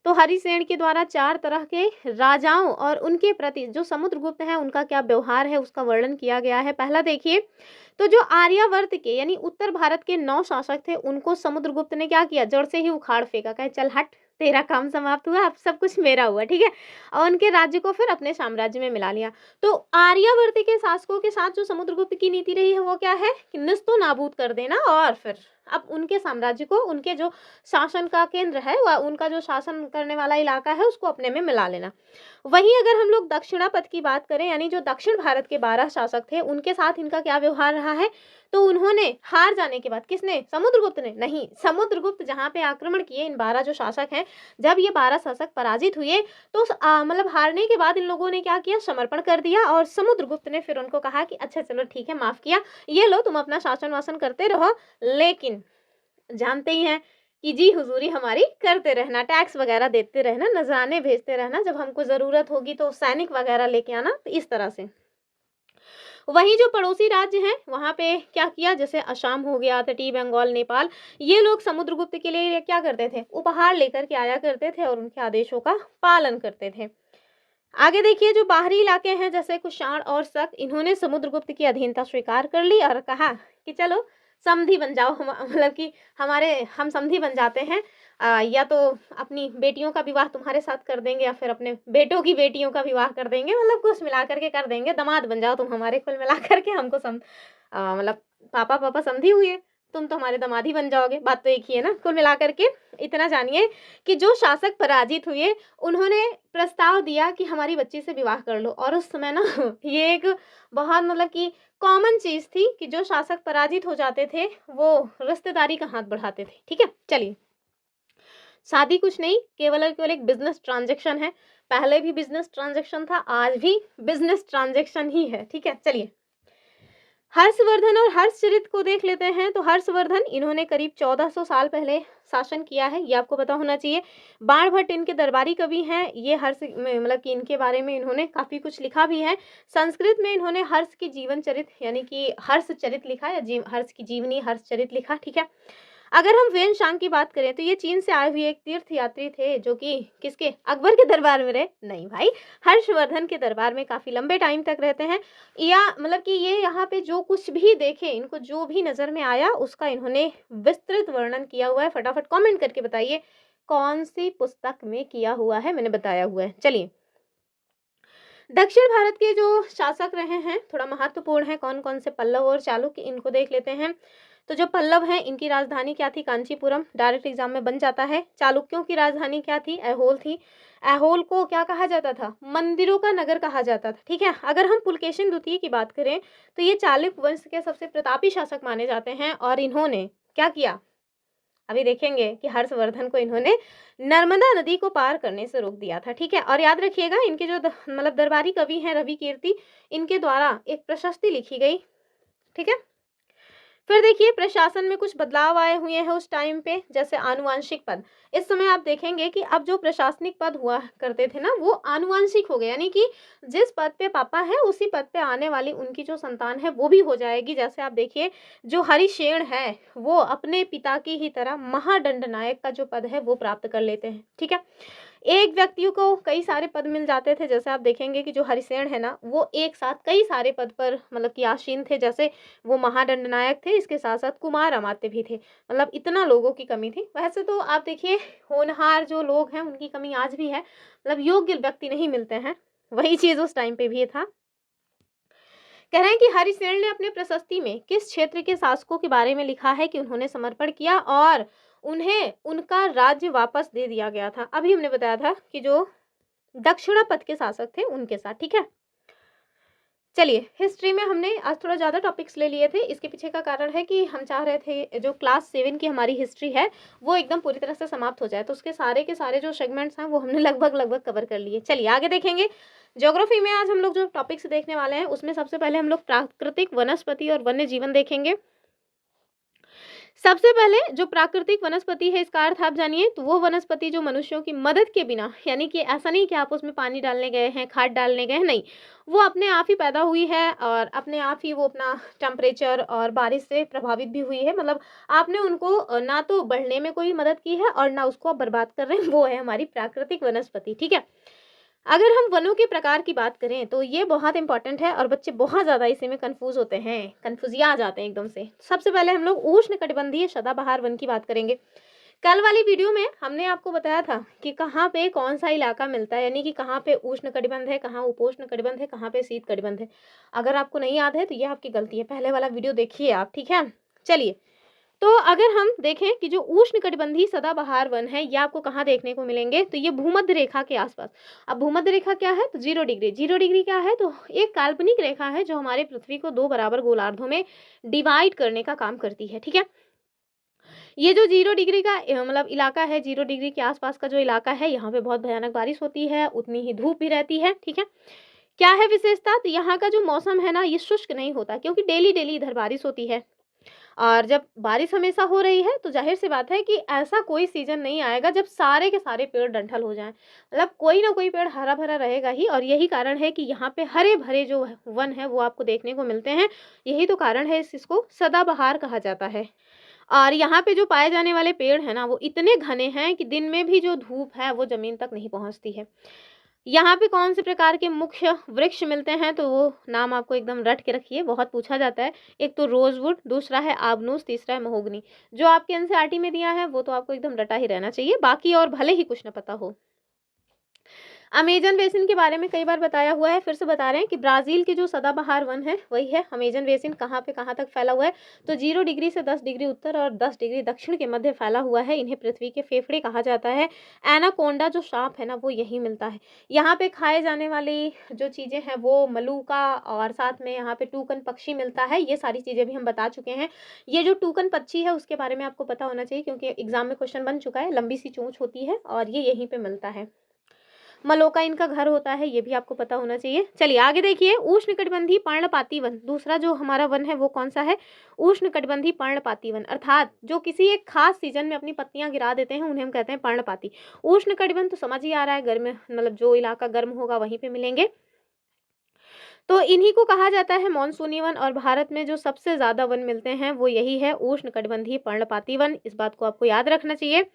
A: तो हरिसेन के द्वारा 4 तरह के राजाओं और उनके प्रति जो समुद्रगुप्त हैं उनका क्या व्यवहार है उसका वर्णन किया गया है। पहला देखिए, तो जो आर्यावर्त के यानी उत्तर भारत के 9 शासक थे उनको समुद्रगुप्त ने क्या किया, जड़ से ही उखाड़ फेंका, कहे चल हट, तेरा काम समाप्त हुआ, अब सब कुछ मेरा हुआ, ठीक है। और उनके राज्य को फिर अपने साम्राज्य में मिला लिया। तो आर्यावर्त के शासकों के साथ जो समुद्रगुप्त की नीति रही है वो क्या है कि निस्तो नाबूद कर देना, और फिर अब उनके साम्राज्य को, उनके जो शासन का केंद्र है व उनका जो शासन करने वाला इलाका है उसको अपने में मिला लेना। वहीं अगर हम लोग दक्षिणापथ की बात करें, यानी जो दक्षिण भारत के 12 शासक थे उनके साथ इनका क्या व्यवहार रहा है, तो उन्होंने हार जाने के बाद, किसने, समुद्रगुप्त ने, नहीं, समुद्रगुप्त जहाँ पे आक्रमण किए इन 12 जो शासक हैं, जब ये 12 शासक पराजित हुए तो मतलब हारने के बाद इन लोगों ने क्या किया, समर्पण कर दिया। और समुद्रगुप्त ने फिर उनको कहा कि अच्छा चलो ठीक है, माफ किया, ये लो तुम अपना शासन वासन करते रहो, लेकिन जानते ही हैं कि जी हुजूरी हमारी करते रहना, टैक्स वगैरह देते रहना, नजराने भेजते रहना, जब हमको ज़रूरत होगी तो सैनिक वगैरह लेके आना, तो इस तरह से। वहीं जो पड़ोसी राज्य हैं वहाँ पे क्या किया, जैसे असम हो गया, तटीय बंगाल, नेपाल, ये लोग समुद्रगुप्त के लिए क्या करते थे, उपहार लेकर के आया करते थे और उनके आदेशों का पालन करते थे। आगे देखिए, जो बाहरी इलाके हैं जैसे कुषाण और शक, इन्होंने समुद्रगुप्त की अधीनता स्वीकार कर ली और कहा कि चलो समधी बन जाओ, मतलब कि हम समधी बन जाते हैं, या तो अपनी बेटियों का विवाह तुम्हारे साथ कर देंगे या फिर अपने बेटों की बेटियों का विवाह कर देंगे, मतलब कुछ मिला करके कर देंगे, दामाद बन जाओ तुम हमारे, कुल मिला करके हमको मतलब पापा पापा समधी हुए, तुम तो हमारे दामाद ही बन जाओगे, बात तो एक ही है ना। कुल मिला करके इतना जानिए कि जो शासक पराजित हुए उन्होंने प्रस्ताव दिया कि हमारी बच्ची से विवाह कर लो, और उस समय ना ये एक बहुत मतलब कि कॉमन चीज थी कि जो शासक पराजित हो जाते थे वो रिश्तेदारी का हाथ बढ़ाते थे, ठीक है। चलिए, शादी कुछ नहीं, केवल और केवल एक बिजनेस ट्रांजैक्शन है, पहले भी बिजनेस ट्रांजैक्शन था, आज भी बिजनेस ट्रांजैक्शन ही है, ठीक है। चलिए, हर्षवर्धन और हर्षचरित को देख लेते हैं। तो हर्षवर्धन, इन्होंने करीब 1400 साल पहले शासन किया है, ये आपको पता होना चाहिए। बाणभट्ट इनके दरबारी कवि हैं, ये हर्ष मतलब कि इनके बारे में इन्होंने काफी कुछ लिखा भी है। संस्कृत में इन्होंने हर्ष की जीवन चरित यानी कि हर्षचरित लिखा, या हर्ष की जीवनी हर्षचरित लिखा, ठीक है। अगर हम वेन शांग की बात करें तो ये चीन से आए हुए एक तीर्थ यात्री थे, जो कि किसके, अकबर के दरबार में रहे, नहीं भाई, हर्षवर्धन के दरबार में काफी लंबे टाइम तक रहते हैं। या मतलब कि ये यहाँ पे जो कुछ भी देखे, इनको जो भी नजर में आया उसका इन्होंने विस्तृत वर्णन किया हुआ है। फटाफट कमेंट करके बताइए कौन सी पुस्तक में किया हुआ है, मैंने बताया हुआ है। चलिए, दक्षिण भारत के जो शासक रहे हैं थोड़ा महत्वपूर्ण है, कौन कौन से, पल्लव और चालुक्य, इनको देख लेते हैं। तो जो पल्लव हैं इनकी राजधानी क्या थी, कांचीपुरम, डायरेक्ट एग्जाम में बन जाता है। चालुक्यों की राजधानी क्या थी, ऐहोल थी। ऐहोल को क्या कहा जाता था, मंदिरों का नगर कहा जाता था, ठीक है। अगर हम पुलकेशिन द्वितीय की बात करें तो ये चालुक्य वंश के सबसे प्रतापी शासक माने जाते हैं, और इन्होंने क्या किया, अभी देखेंगे कि हर्षवर्धन को इन्होंने नर्मदा नदी को पार करने से रोक दिया था, ठीक है। और याद रखिएगा, इनके जो मतलब दरबारी कवि हैं रवि कीर्ति, इनके द्वारा एक प्रशस्ति लिखी गई, ठीक है। फिर देखिए, प्रशासन में कुछ बदलाव आए हुए हैं उस टाइम पे, जैसे आनुवंशिक पद। इस समय आप देखेंगे कि अब जो प्रशासनिक पद हुआ करते थे ना वो आनुवंशिक हो गए, यानी कि जिस पद पे पापा है उसी पद पे आने वाली उनकी जो संतान है वो भी हो जाएगी। जैसे आप देखिए, जो हरिशेन है वो अपने पिता की ही तरह महादंड नायक का जो पद है वो प्राप्त कर लेते हैं, ठीक है। एक व्यक्ति को कई सारे पद मिल जाते थे, जैसे आप देखेंगे कि जो हरिसेन है ना वो एक साथ कई सारे पद पर मतलब कि आसीन थे, जैसे वो महादंड नायक थे, इसके साथ साथ कुमार अमात्य भी थे, मतलब इतना लोगों की कमी थी। वैसे तो आप देखिए, होनहार जो लोग हैं उनकी कमी आज भी है, मतलब योग्य व्यक्ति नहीं मिलते हैं, वही चीज उस टाइम पे भी था। कह रहे हैं कि हरिसेन ने अपने प्रशस्ति में किस क्षेत्र के शासकों के बारे में लिखा है कि उन्होंने समर्पण किया और उन्हें उनका राज्य वापस दे दिया गया था। अभी हमने बताया था कि जो दक्षिणापथ के शासक थे उनके साथ, ठीक है। चलिए, हिस्ट्री में हमने आज थोड़ा ज़्यादा टॉपिक्स ले लिए थे, इसके पीछे का कारण है कि हम चाह रहे थे जो क्लास 7 की हमारी हिस्ट्री है वो एकदम पूरी तरह से समाप्त हो जाए, तो उसके सारे के सारे जो सेगमेंट्स हैं वो हमने लगभग कवर कर लिए। चलिए आगे देखेंगे। ज्योग्राफी में आज हम लोग जो टॉपिक्स देखने वाले हैं उसमें सबसे पहले हम लोग प्राकृतिक, वनस्पति और वन्य जीवन देखेंगे। सबसे पहले जो प्राकृतिक वनस्पति है इसका अर्थ आप जानिए, तो वो वनस्पति जो मनुष्यों की मदद के बिना, यानी कि ऐसा नहीं कि आप उसमें पानी डालने गए हैं, खाद डालने गए हैं, नहीं, वो अपने आप ही पैदा हुई है और अपने आप ही वो अपना टेम्परेचर और बारिश से प्रभावित भी हुई है। मतलब आपने उनको ना तो बढ़ने में कोई मदद की है और ना उसको आप बर्बाद कर रहे हैं, वो है हमारी प्राकृतिक वनस्पति। ठीक है। अगर हम वनों के प्रकार की बात करें तो ये बहुत इंपॉर्टेंट है और बच्चे बहुत ज़्यादा इसी में कंफ्यूज होते हैं, कंफ्यूजिया आ जाते हैं एकदम से। सबसे पहले हम लोग उष्णकटिबंधीय सदाबहार वन की बात करेंगे। कल वाली वीडियो में हमने आपको बताया था कि कहाँ पे कौन सा इलाका मिलता है, यानी कि कहाँ पे उष्ण कटिबंध है, कहाँ उपोष्ण कटिबंध है, कहाँ पे शीत कटिबंध है। अगर आपको नहीं याद है तो ये आपकी गलती है, पहले वाला वीडियो देखिए आप। ठीक है, चलिए। तो अगर हम देखें कि जो उष्णकटिबंधीय सदाबहार वन है ये आपको कहाँ देखने को मिलेंगे, तो ये भूमध्य रेखा के आसपास। अब भूमध्य रेखा क्या है, तो 0 डिग्री। 0 डिग्री क्या है, तो एक काल्पनिक रेखा है जो हमारे पृथ्वी को दो बराबर गोलार्धों में डिवाइड करने का काम करती है। ठीक है, ये जो 0 डिग्री का मतलब इलाका है, 0 डिग्री के आसपास का जो इलाका है, यहाँ पे बहुत भयानक बारिश होती है, उतनी ही धूप भी रहती है। ठीक है, क्या है विशेषता, तो यहाँ का जो मौसम है ना ये शुष्क नहीं होता, क्योंकि डेली डेली इधर बारिश होती है। और जब बारिश हमेशा हो रही है तो जाहिर सी बात है कि ऐसा कोई सीजन नहीं आएगा जब सारे के सारे पेड़ डंठल हो जाएं। मतलब कोई ना कोई पेड़ हरा भरा रहेगा ही, और यही कारण है कि यहाँ पे हरे भरे जो वन है वो आपको देखने को मिलते हैं। यही तो कारण है इसको सदाबहार कहा जाता है। और यहाँ पे जो पाए जाने वाले पेड़ हैं ना वो इतने घने हैं कि दिन में भी जो धूप है वो जमीन तक नहीं पहुँचती है। यहाँ पे कौन से प्रकार के मुख्य वृक्ष मिलते हैं, तो वो नाम आपको एकदम रट के रखिए, बहुत पूछा जाता है। एक तो रोजवुड, दूसरा है आबनूस, तीसरा है महोगनी। जो आपके एनसीईआरटी में दिया है वो तो आपको एकदम रटा ही रहना चाहिए, बाकी और भले ही कुछ न पता हो। अमेजन बेसिन के बारे में कई बार बताया हुआ है, फिर से बता रहे हैं कि ब्राजील के जो सदाबहार वन है वही है अमेजन बेसिन। कहाँ पे कहाँ तक फैला हुआ है, तो 0 डिग्री से 10 डिग्री उत्तर और 10 डिग्री दक्षिण के मध्य फैला हुआ है। इन्हें पृथ्वी के फेफड़े कहा जाता है। एनाकोंडा जो सांप है ना वो यही मिलता है। यहाँ पे खाए जाने वाली जो चीज़ें हैं वो मलूका, और साथ में यहाँ पे टूकन पक्षी मिलता है। ये सारी चीज़ें भी हम बता चुके हैं। ये जो टूकन पक्षी है उसके बारे में आपको पता होना चाहिए, क्योंकि एग्जाम में क्वेश्चन बन चुका है। लंबी सी चोंच होती है और ये यहीं पे मिलता है। मलोका इनका घर होता है, ये भी आपको पता होना चाहिए। चलिए आगे देखिए, उष्णकटिबंधीय पर्णपाती वन। दूसरा जो हमारा वन है वो कौन सा है, उष्णकटिबंधीय पर्णपाती वन। अर्थात जो किसी एक खास सीजन में अपनी पत्तियां गिरा देते हैं उन्हें हम कहते हैं पर्णपाती। उष्णकटिबंध तो समझ ही आ रहा है, गर्म, मतलब जो इलाका गर्म होगा वहीं पे मिलेंगे। तो इन्हीं को कहा जाता है मॉनसूनी वन। और भारत में जो सबसे ज्यादा वन मिलते हैं वो यही है, उष्णकटिबंधीय पर्णपाती वन। इस बात को आपको याद रखना चाहिए।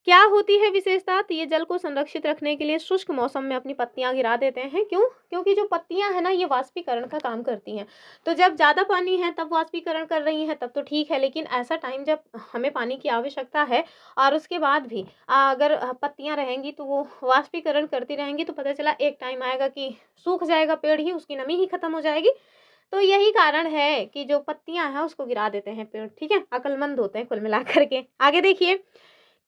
A: क्या होती है विशेषता, तो ये जल को संरक्षित रखने के लिए शुष्क मौसम में अपनी पत्तियां गिरा देते हैं। क्यों, क्योंकि जो पत्तियां है ना ये वाष्पीकरण का काम करती हैं। तो जब ज़्यादा पानी है तब वाष्पीकरण कर रही हैं तब तो ठीक है, लेकिन ऐसा टाइम जब हमें पानी की आवश्यकता है और उसके बाद भी अगर पत्तियां रहेंगी तो वो वाष्पीकरण करती रहेंगी, तो पता चला एक टाइम आएगा कि सूख जाएगा पेड़ ही, उसकी नमी ही खत्म हो जाएगी। तो यही कारण है कि जो पत्तियां हैं उसको गिरा देते हैं पेड़। ठीक है, अक्लमंद होते हैं कुल मिलाकर के। आगे देखिए,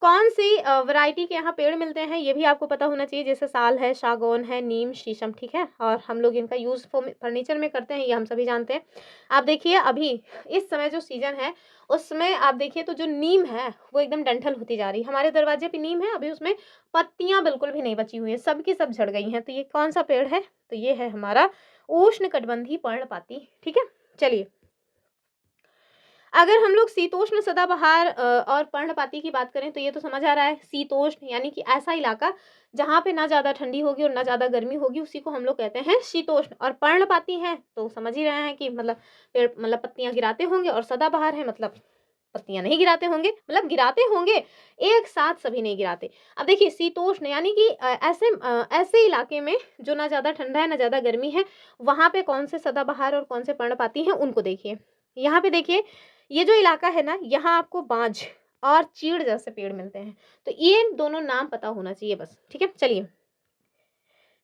A: कौन सी वैरायटी के यहाँ पेड़ मिलते हैं ये भी आपको पता होना चाहिए। जैसे साल है, सागौन है, नीम, शीशम। ठीक है, और हम लोग इनका यूज़ फर्नीचर में करते हैं, ये हम सभी जानते हैं। आप देखिए अभी इस समय जो सीजन है उसमें आप देखिए तो जो नीम है वो एकदम डंठल होती जा रही है। हमारे दरवाजे पे नीम है, अभी उसमें पत्तियां बिल्कुल भी नहीं बची हुई है, सब की सब झड़ गई हैं। तो ये कौन सा पेड़ है, तो ये है हमारा उष्णकटिबंधीय पर्णपाती। ठीक है, चलिए अगर हम लोग शीतोष्ण सदाबहार और पर्णपाती की बात करें तो ये तो समझ आ रहा है, शीतोष्ण यानी कि ऐसा इलाका जहाँ पे ना ज़्यादा ठंडी होगी और ना ज़्यादा गर्मी होगी, उसी को हम लोग कहते हैं शीतोष्ण। और पर्णपाती है तो समझ ही रहे हैं कि मतलब पेड़, मतलब पत्तियां गिराते होंगे, और सदाबहार है मतलब पत्तियां नहीं गिराते होंगे, मतलब गिराते होंगे एक साथ सभी नहीं गिराते। अब देखिए शीतोष्ण यानी कि ऐसे इलाके में जो ना ज़्यादा ठंडा है ना ज़्यादा गर्मी है, वहाँ पे कौन से सदाबहार और कौन से पर्णपाती हैं उनको देखिए। यहाँ पे देखिए, ये जो इलाका है ना यहाँ आपको बांझ और चीड़ जैसे पेड़ मिलते हैं। तो ये दोनों नाम पता होना चाहिए बस। ठीक है, चलिए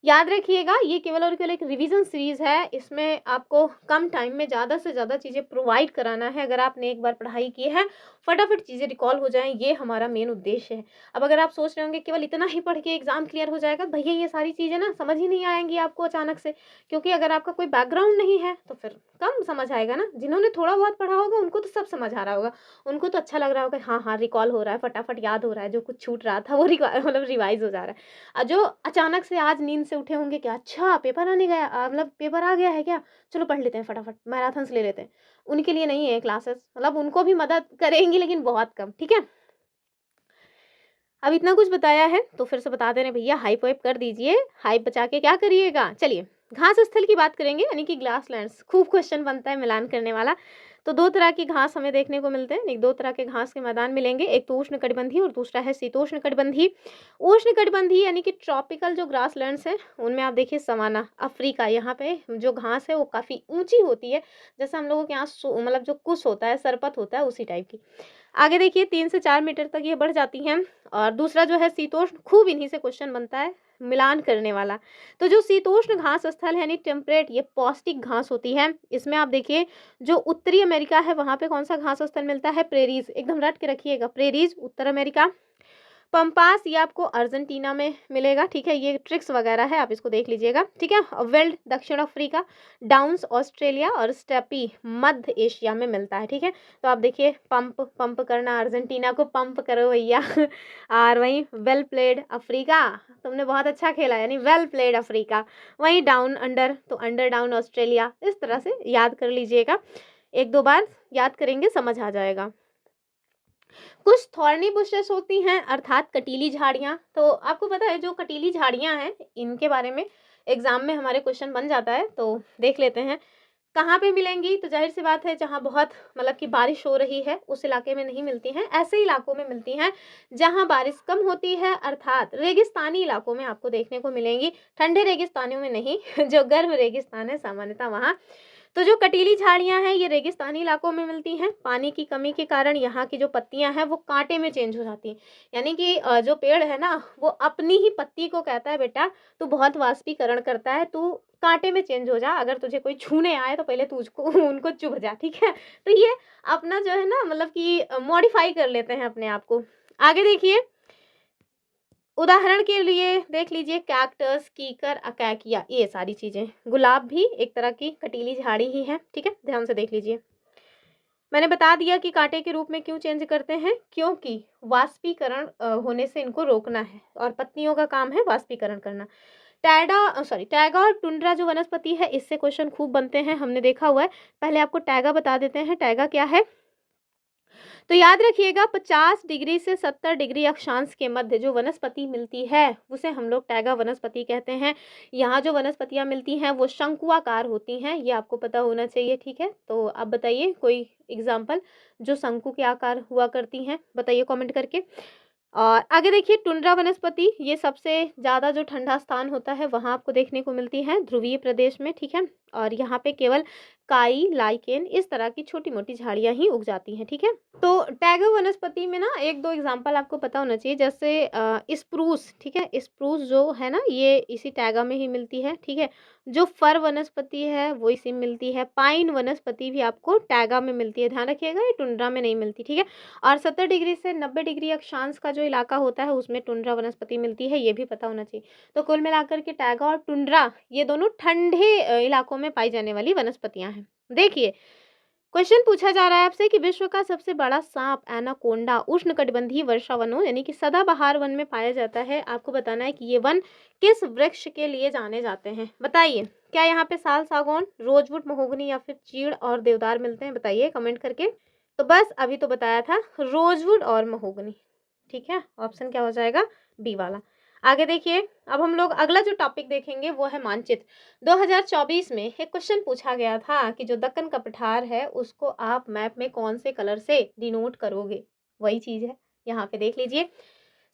A: याद रखिएगा, ये केवल और केवल एक रिवीजन सीरीज है। इसमें आपको कम टाइम में ज़्यादा से ज़्यादा चीज़ें प्रोवाइड कराना है। अगर आपने एक बार पढ़ाई की है फटाफट चीज़ें रिकॉल हो जाएं, ये हमारा मेन उद्देश्य है। अब अगर आप सोच रहे होंगे केवल इतना ही पढ़ के एग्जाम क्लियर हो जाएगा, भैया ये सारी चीज़ें ना समझ ही नहीं आएंगी आपको अचानक से, क्योंकि अगर आपका कोई बैकग्राउंड नहीं है तो फिर कम समझ आएगा ना। जिन्होंने थोड़ा बहुत पढ़ा होगा उनको तो सब समझ आ रहा होगा, उनको तो अच्छा लग रहा होगा, हाँ हाँ रिकॉल हो रहा है, फटाफट याद हो रहा है, जो कुछ छूट रहा था वो मतलब रिवाइज हो जा रहा है। जो अचानक से आज नींद से से उठे होंगे कि अच्छा पेपर आने गया, मतलब पेपर आ गया है क्या, चलो पढ़ लेते हैं फटाफट, मैराथन ले लेते हैं। उनके लिए नहीं है क्लासेस, मतलब उनको भी मदद करेंगी लेकिन बहुत कम, ठीक है। अब इतना कुछ बताया है तो फिर से बता दे रहे भैया, हाइप वाइप कर दीजिए, हाइप बचा के क्या करिएगा। चलिए घास स्थल की बात करेंगे, यानी कि ग्रास लैंड्स। खूब क्वेश्चन बनता है मिलान करने वाला। तो दो तरह की घास हमें देखने को मिलते हैं, एक दो तरह के घास के मैदान मिलेंगे, एक तो उष्ण कटिबंधीय और दूसरा है शीतोष्ण कटिबंधीय। उष्ण कटिबंधीय यानी कि ट्रॉपिकल जो ग्रास लैंड्स हैं उनमें आप देखिए सवाना अफ्रीका, यहाँ पे जो घास है वो काफ़ी ऊंची होती है, जैसे हम लोगों के यहाँ मतलब जो कुश होता है, सरपत होता है, उसी टाइप की। आगे देखिए 3 से 4 मीटर तक ये बढ़ जाती हैं। और दूसरा जो है शीतोष्ण, खूब इन्हीं से क्वेश्चन बनता है मिलान करने वाला। तो जो शीतोष्ण घास स्थल है यानी टेम्परेट, ये पौष्टिक घास होती है। इसमें आप देखिए जो उत्तरी अमेरिका है वहाँ पे कौन सा घास स्थल मिलता है, प्रेरीज, एकदम रट के रखिएगा, प्रेरीज उत्तर अमेरिका। पंपास ये आपको अर्जेंटीना में मिलेगा, ठीक है, ये ट्रिक्स वगैरह है, आप इसको देख लीजिएगा, ठीक है। वेल्ड दक्षिण अफ्रीका, डाउन्स ऑस्ट्रेलिया और स्टेपी मध्य एशिया में मिलता है, ठीक है। तो आप देखिए पंप पंप करना, अर्जेंटीना को पंप करो भैया और वहीं वेल प्लेड अफ्रीका, तुमने बहुत अच्छा खेला, यानी वेल प्लेड अफ्रीका। वहीं डाउन अंडर, तो अंडर डाउन ऑस्ट्रेलिया। इस तरह से याद कर लीजिएगा, एक दो बार याद करेंगे समझ आ जाएगा। कुछ थॉर्नी बुशेस होती हैं, अर्थात कटीली झाड़ियाँ। तो आपको पता है जो कटीली झाड़ियाँ हैं इनके बारे में एग्जाम में हमारे क्वेश्चन बन जाता है, तो देख लेते हैं कहाँ पे मिलेंगी। तो जाहिर सी बात है जहाँ बहुत मतलब कि बारिश हो रही है उस इलाके में नहीं मिलती हैं, ऐसे इलाकों में मिलती हैं जहाँ बारिश कम होती है, अर्थात रेगिस्तानी इलाकों में आपको देखने को मिलेंगी, ठंडे रेगिस्तानों में नहीं जो गर्म रेगिस्तान है सामान्यतः वहाँ। तो जो कटीली झाड़ियाँ हैं ये रेगिस्तानी इलाकों में मिलती हैं। पानी की कमी के कारण यहाँ की जो पत्तियाँ हैं वो कांटे में चेंज हो जाती हैं, यानी कि जो पेड़ है ना वो अपनी ही पत्ती को कहता है बेटा तू बहुत वाष्पीकरण करता है, तू कांटे में चेंज हो जा, अगर तुझे कोई छूने आए तो पहले तू उसको उनको चुभ जा, ठीक है। तो ये अपना जो है ना मतलब कि मॉडिफाई कर लेते हैं अपने आप को। आगे देखिए, उदाहरण के लिए देख लीजिए कैक्टस, कीकर, अकैकिया, ये सारी चीजें। गुलाब भी एक तरह की कटीली झाड़ी ही है, ठीक है, ध्यान से देख लीजिए। मैंने बता दिया कि कांटे के रूप में क्यों चेंज करते हैं, क्योंकि वाष्पीकरण होने से इनको रोकना है और पत्तियों का काम है वाष्पीकरण करना। टैगा और टुंड्रा जो वनस्पति है इससे क्वेश्चन खूब बनते हैं, हमने देखा हुआ है। पहले आपको टैगा बता देते हैं, टैगा क्या है। तो याद रखिएगा 50 डिग्री से 70 डिग्री अक्षांश के मध्य जो वनस्पति मिलती है उसे हम लोग टैगा वनस्पति कहते हैं। यहाँ जो वनस्पतियाँ मिलती हैं वो शंकुआकार होती हैं, ये आपको पता होना चाहिए, ठीक है। तो आप बताइए कोई एग्जाम्पल जो शंकु के आकार हुआ करती हैं, बताइए कमेंट करके। और आगे देखिए टुंड्रा वनस्पति, ये सबसे ज़्यादा जो ठंडा स्थान होता है वहाँ आपको देखने को मिलती है, ध्रुवीय प्रदेश में, ठीक है। और यहाँ पे केवल काई, लाइकेन, इस तरह की छोटी मोटी झाड़ियाँ ही उग जाती हैं, ठीक है। तो टैगो वनस्पति में ना एक दो एग्जांपल आपको पता होना चाहिए, जैसे स्प्रूस, ठीक है, स्प्रूस जो है ना ये इसी टैगा में ही मिलती है, ठीक है। जो फर वनस्पति है वो इसी में मिलती है। पाइन वनस्पति भी आपको टैगा में मिलती है, ध्यान रखिएगा, ये टुंड्रा में नहीं मिलती, ठीक है। और 70 डिग्री से 90 डिग्री अक्षांश का जो इलाका होता है उसमें टुंड्रा वनस्पति मिलती है, ये भी पता होना चाहिए। तो कुल मिलाकर के टैगा और टुंड्रा ये दोनों ठंडे इलाकों में पाई जाने वाली वनस्पतियां हैं। देखिए क्वेश्चन पूछा जा रहा है आपसे कि विश्व का सबसे बड़ा सांप एनाकोंडा उष्णकटिबंधीय वर्षा वनों यानी कि सदाबहार वन में पाया जाता है। आपको बताना है कि ये वन किस वृक्ष के लिए जाने जाते हैं, बताइए। क्या यहाँ पे साल, सागौन, रोजवुड, महोगनी या फिर चीड़ और देवदार मिलते हैं, बताइए कमेंट करके। तो बस अभी तो बताया था रोजवुड और महोगनी, ठीक है, ऑप्शन क्या हो जाएगा, बी वाला। आगे देखिए, अब हम लोग अगला जो टॉपिक देखेंगे वो है मानचित्र। 2024 में एक क्वेश्चन पूछा गया था कि जो दक्कन का पठार है उसको आप मैप में कौन से कलर से डिनोट करोगे, वही चीज है यहाँ पे देख लीजिए।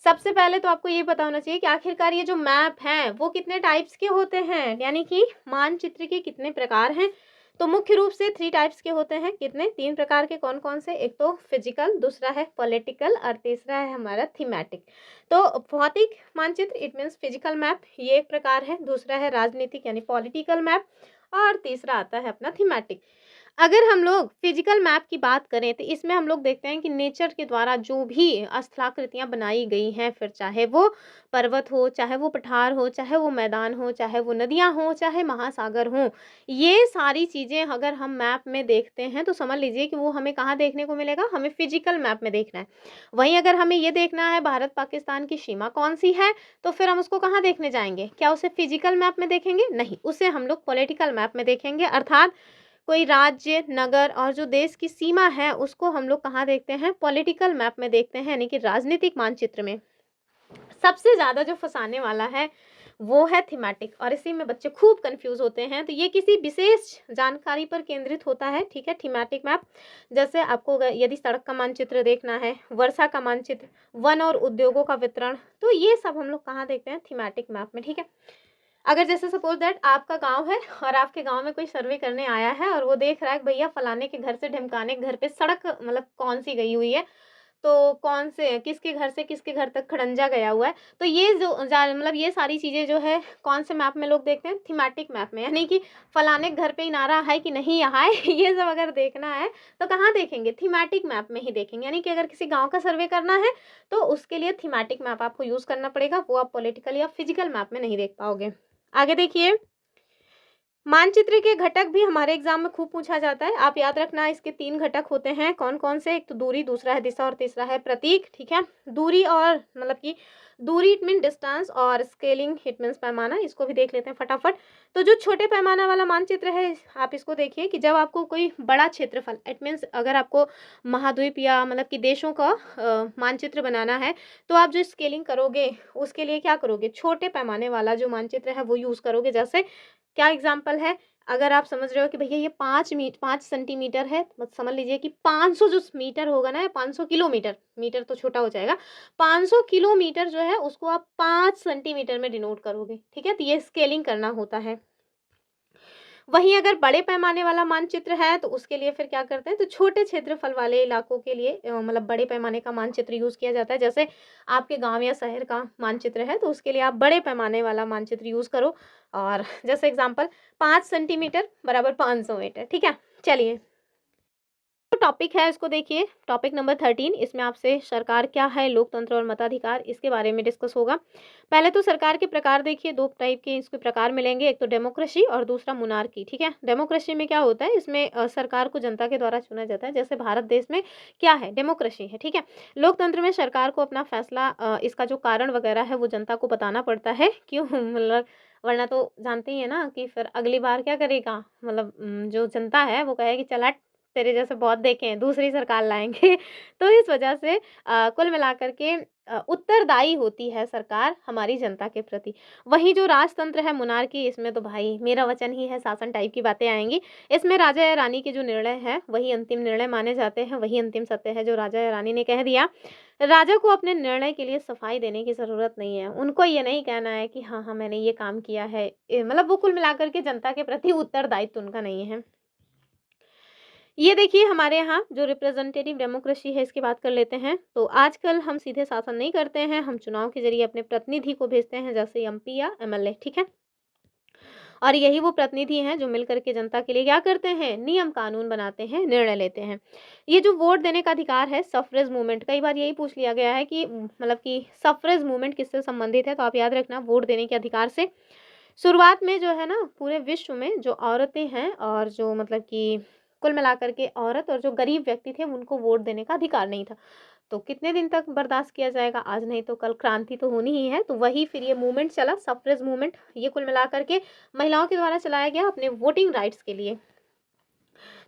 A: सबसे पहले तो आपको ये पता होना चाहिए कि आखिरकार ये जो मैप हैं वो कितने टाइप्स के होते हैं, यानी कि मानचित्र के कितने प्रकार हैं। तो मुख्य रूप से 3 टाइप्स के होते हैं, कितने, 3 प्रकार के, कौन कौन से, एक तो फिजिकल, दूसरा है पॉलिटिकल और तीसरा है हमारा थीमेटिक। तो भौतिक मानचित्र इट मीन्स फिजिकल मैप, ये एक प्रकार है, दूसरा है राजनीतिक यानी पॉलिटिकल मैप और तीसरा आता है अपना थीमेटिक। अगर हम लोग फिजिकल मैप की बात करें तो इसमें हम लोग देखते हैं कि नेचर के द्वारा जो भी स्थलाकृतियाँ बनाई गई हैं, फिर चाहे वो पर्वत हो, चाहे वो पठार हो, चाहे वो मैदान हो, चाहे वो नदियाँ हों, चाहे महासागर हों, ये सारी चीज़ें अगर हम मैप में देखते हैं तो समझ लीजिए कि वो हमें कहाँ देखने को मिलेगा, हमें फिजिकल मैप में देखना है। वहीं अगर हमें ये देखना है भारत पाकिस्तान की सीमा कौन सी है, तो फिर हम उसको कहाँ देखने जाएंगे? क्या उसे फिजिकल मैप में देखेंगे? नहीं, उसे हम लोग पॉलिटिकल मैप में देखेंगे। अर्थात कोई राज्य, नगर और जो देश की सीमा है उसको हम लोग कहाँ देखते हैं? पॉलिटिकल मैप में देखते हैं, यानी कि राजनीतिक मानचित्र में। सबसे ज़्यादा जो फँसाने वाला है वो है थीमेटिक, और इसी में बच्चे खूब कन्फ्यूज़ होते हैं। तो ये किसी विशेष जानकारी पर केंद्रित होता है, ठीक है? Thematic map. जैसे आपको यदि सड़क का मानचित्र देखना है, वर्षा का मानचित्र, वन और उद्योगों का वितरण, तो ये सब हम लोग कहाँ देखते हैं? थीमेटिक मैप में, ठीक है? अगर जैसे सपोज दैट आपका गांव है और आपके गांव में कोई सर्वे करने आया है और वो देख रहा है कि भैया फलाने के घर से ढिमकाने के घर पे सड़क मतलब कौन सी गई हुई है, तो कौन से किसके घर से किसके घर तक खड़ंजा गया हुआ है, तो ये जो मतलब ये सारी चीज़ें जो है कौन से मैप में लोग देखते हैं? थीमेटिक मैप में। यानी कि फलाने के घर पे इनारा है कि नहीं यहाँ है ये सब अगर देखना है तो कहाँ देखेंगे? थीमेटिक मैप में ही देखेंगे। यानी कि अगर किसी गांव का सर्वे करना है तो उसके लिए थीमेटिक मैप आपको यूज़ करना पड़ेगा, वो आप पॉलिटिकल या फिजिकल मैप में नहीं देख पाओगे। आगे देखिए, मानचित्र के घटक भी हमारे एग्जाम में खूब पूछा जाता है। आप याद रखना, इसके 3 घटक होते हैं। कौन-कौन से? एक तो दूरी, दूसरा है दिशा और तीसरा है प्रतीक, ठीक है? दूरी और मतलब कि दूरी इट मीन डिस्टेंस और स्केलिंग इट मीन्स पैमाना, इसको भी देख लेते हैं फटाफट। तो जो छोटे पैमाना वाला मानचित्र है, आप इसको देखिए कि जब आपको कोई बड़ा क्षेत्रफल इट मीन्स अगर आपको महाद्वीप या मतलब कि देशों का मानचित्र बनाना है, तो आप जो स्केलिंग करोगे उसके लिए क्या करोगे? छोटे पैमाने वाला जो मानचित्र है वो यूज़ करोगे। जैसे क्या एग्जाम्पल है? अगर आप समझ रहे हो कि भैया ये 5 सेंटीमीटर है, मत समझ लीजिए कि 500 जो मीटर होगा ना, 500 किलोमीटर, मीटर तो छोटा हो जाएगा, 500 किलोमीटर जो है उसको आप 5 सेंटीमीटर में डिनोट करोगे, ठीक है? तो ये स्केलिंग करना होता है। वहीं अगर बड़े पैमाने वाला मानचित्र है तो उसके लिए फिर क्या करते हैं? तो छोटे क्षेत्रफल वाले इलाकों के लिए मतलब बड़े पैमाने का मानचित्र यूज़ किया जाता है। जैसे आपके गाँव या शहर का मानचित्र है तो उसके लिए आप बड़े पैमाने वाला मानचित्र यूज़ करो। और जैसे एग्ज़ाम्पल 5 सेंटीमीटर बराबर 500 मीटर, ठीक है? चलिए, जो टॉपिक है इसको देखिए, टॉपिक नंबर 13। इसमें आपसे सरकार क्या है, लोकतंत्र और मताधिकार, इसके बारे में डिस्कस होगा। पहले तो सरकार के प्रकार देखिए, 2 टाइप के इसके प्रकार मिलेंगे, एक तो डेमोक्रेसी और दूसरा मोनार्की, ठीक है? डेमोक्रेसी में क्या होता है? इसमें सरकार को जनता के द्वारा चुना जाता है। जैसे भारत देश में क्या है? डेमोक्रेसी है, ठीक है? लोकतंत्र में सरकार को अपना फैसला इसका जो कारण वगैरह है वो जनता को बताना पड़ता है। क्यों? मतलब वरना तो जानते ही है ना कि फिर अगली बार क्या करेगा, मतलब जो जनता है वो कहेगी चल हट, तेरे जैसे बहुत देखे हैं, दूसरी सरकार लाएँगे। तो इस वजह से कुल मिलाकर के उत्तरदायी होती है सरकार हमारी जनता के प्रति। वहीं जो राजतंत्र है, मोनार्की, इसमें तो भाई मेरा वचन ही है, शासन टाइप की बातें आएँगी। इसमें राजा या रानी के जो निर्णय हैं, वही अंतिम निर्णय माने जाते हैं, वही अंतिम सत्य है जो राजा या रानी ने कह दिया। राजा को अपने निर्णय के लिए सफाई देने की ज़रूरत नहीं है। उनको ये नहीं कहना है कि हाँ, हाँ, मैंने ये काम किया है। मतलब वो कुल मिलाकर के जनता के प्रति उत्तरदायित्व उनका नहीं है। ये देखिए हमारे यहाँ जो रिप्रेजेंटेटिव डेमोक्रेसी है इसकी बात कर लेते हैं। तो आजकल हम सीधे शासन नहीं करते हैं, हम चुनाव के ज़रिए अपने प्रतिनिधि को भेजते हैं, जैसे एमपी या एमएलए, ठीक है? और यही वो प्रतिनिधि हैं जो मिलकर के जनता के लिए क्या करते हैं? नियम कानून बनाते हैं, निर्णय लेते हैं। ये जो वोट देने का अधिकार है, सफ़्रेज मूवमेंट, कई बार यही पूछ लिया गया है कि मतलब कि सफ़्रेज मूवमेंट किससे संबंधित है? तो आप याद रखना, वोट देने के अधिकार से। शुरुआत में जो है ना, पूरे विश्व में जो औरतें हैं और जो मतलब कि कुल मिलाकर के औरत और जो गरीब व्यक्ति थे उनको वोट देने का अधिकार नहीं था। तो कितने दिन तक बर्दाश्त किया जाएगा? आज नहीं तो कल क्रांति तो होनी ही है। तो वही फिर ये मूवमेंट चला, सफ़्रेज मूवमेंट। ये कुल मिलाकर के महिलाओं के द्वारा चलाया गया अपने वोटिंग राइट्स के लिए।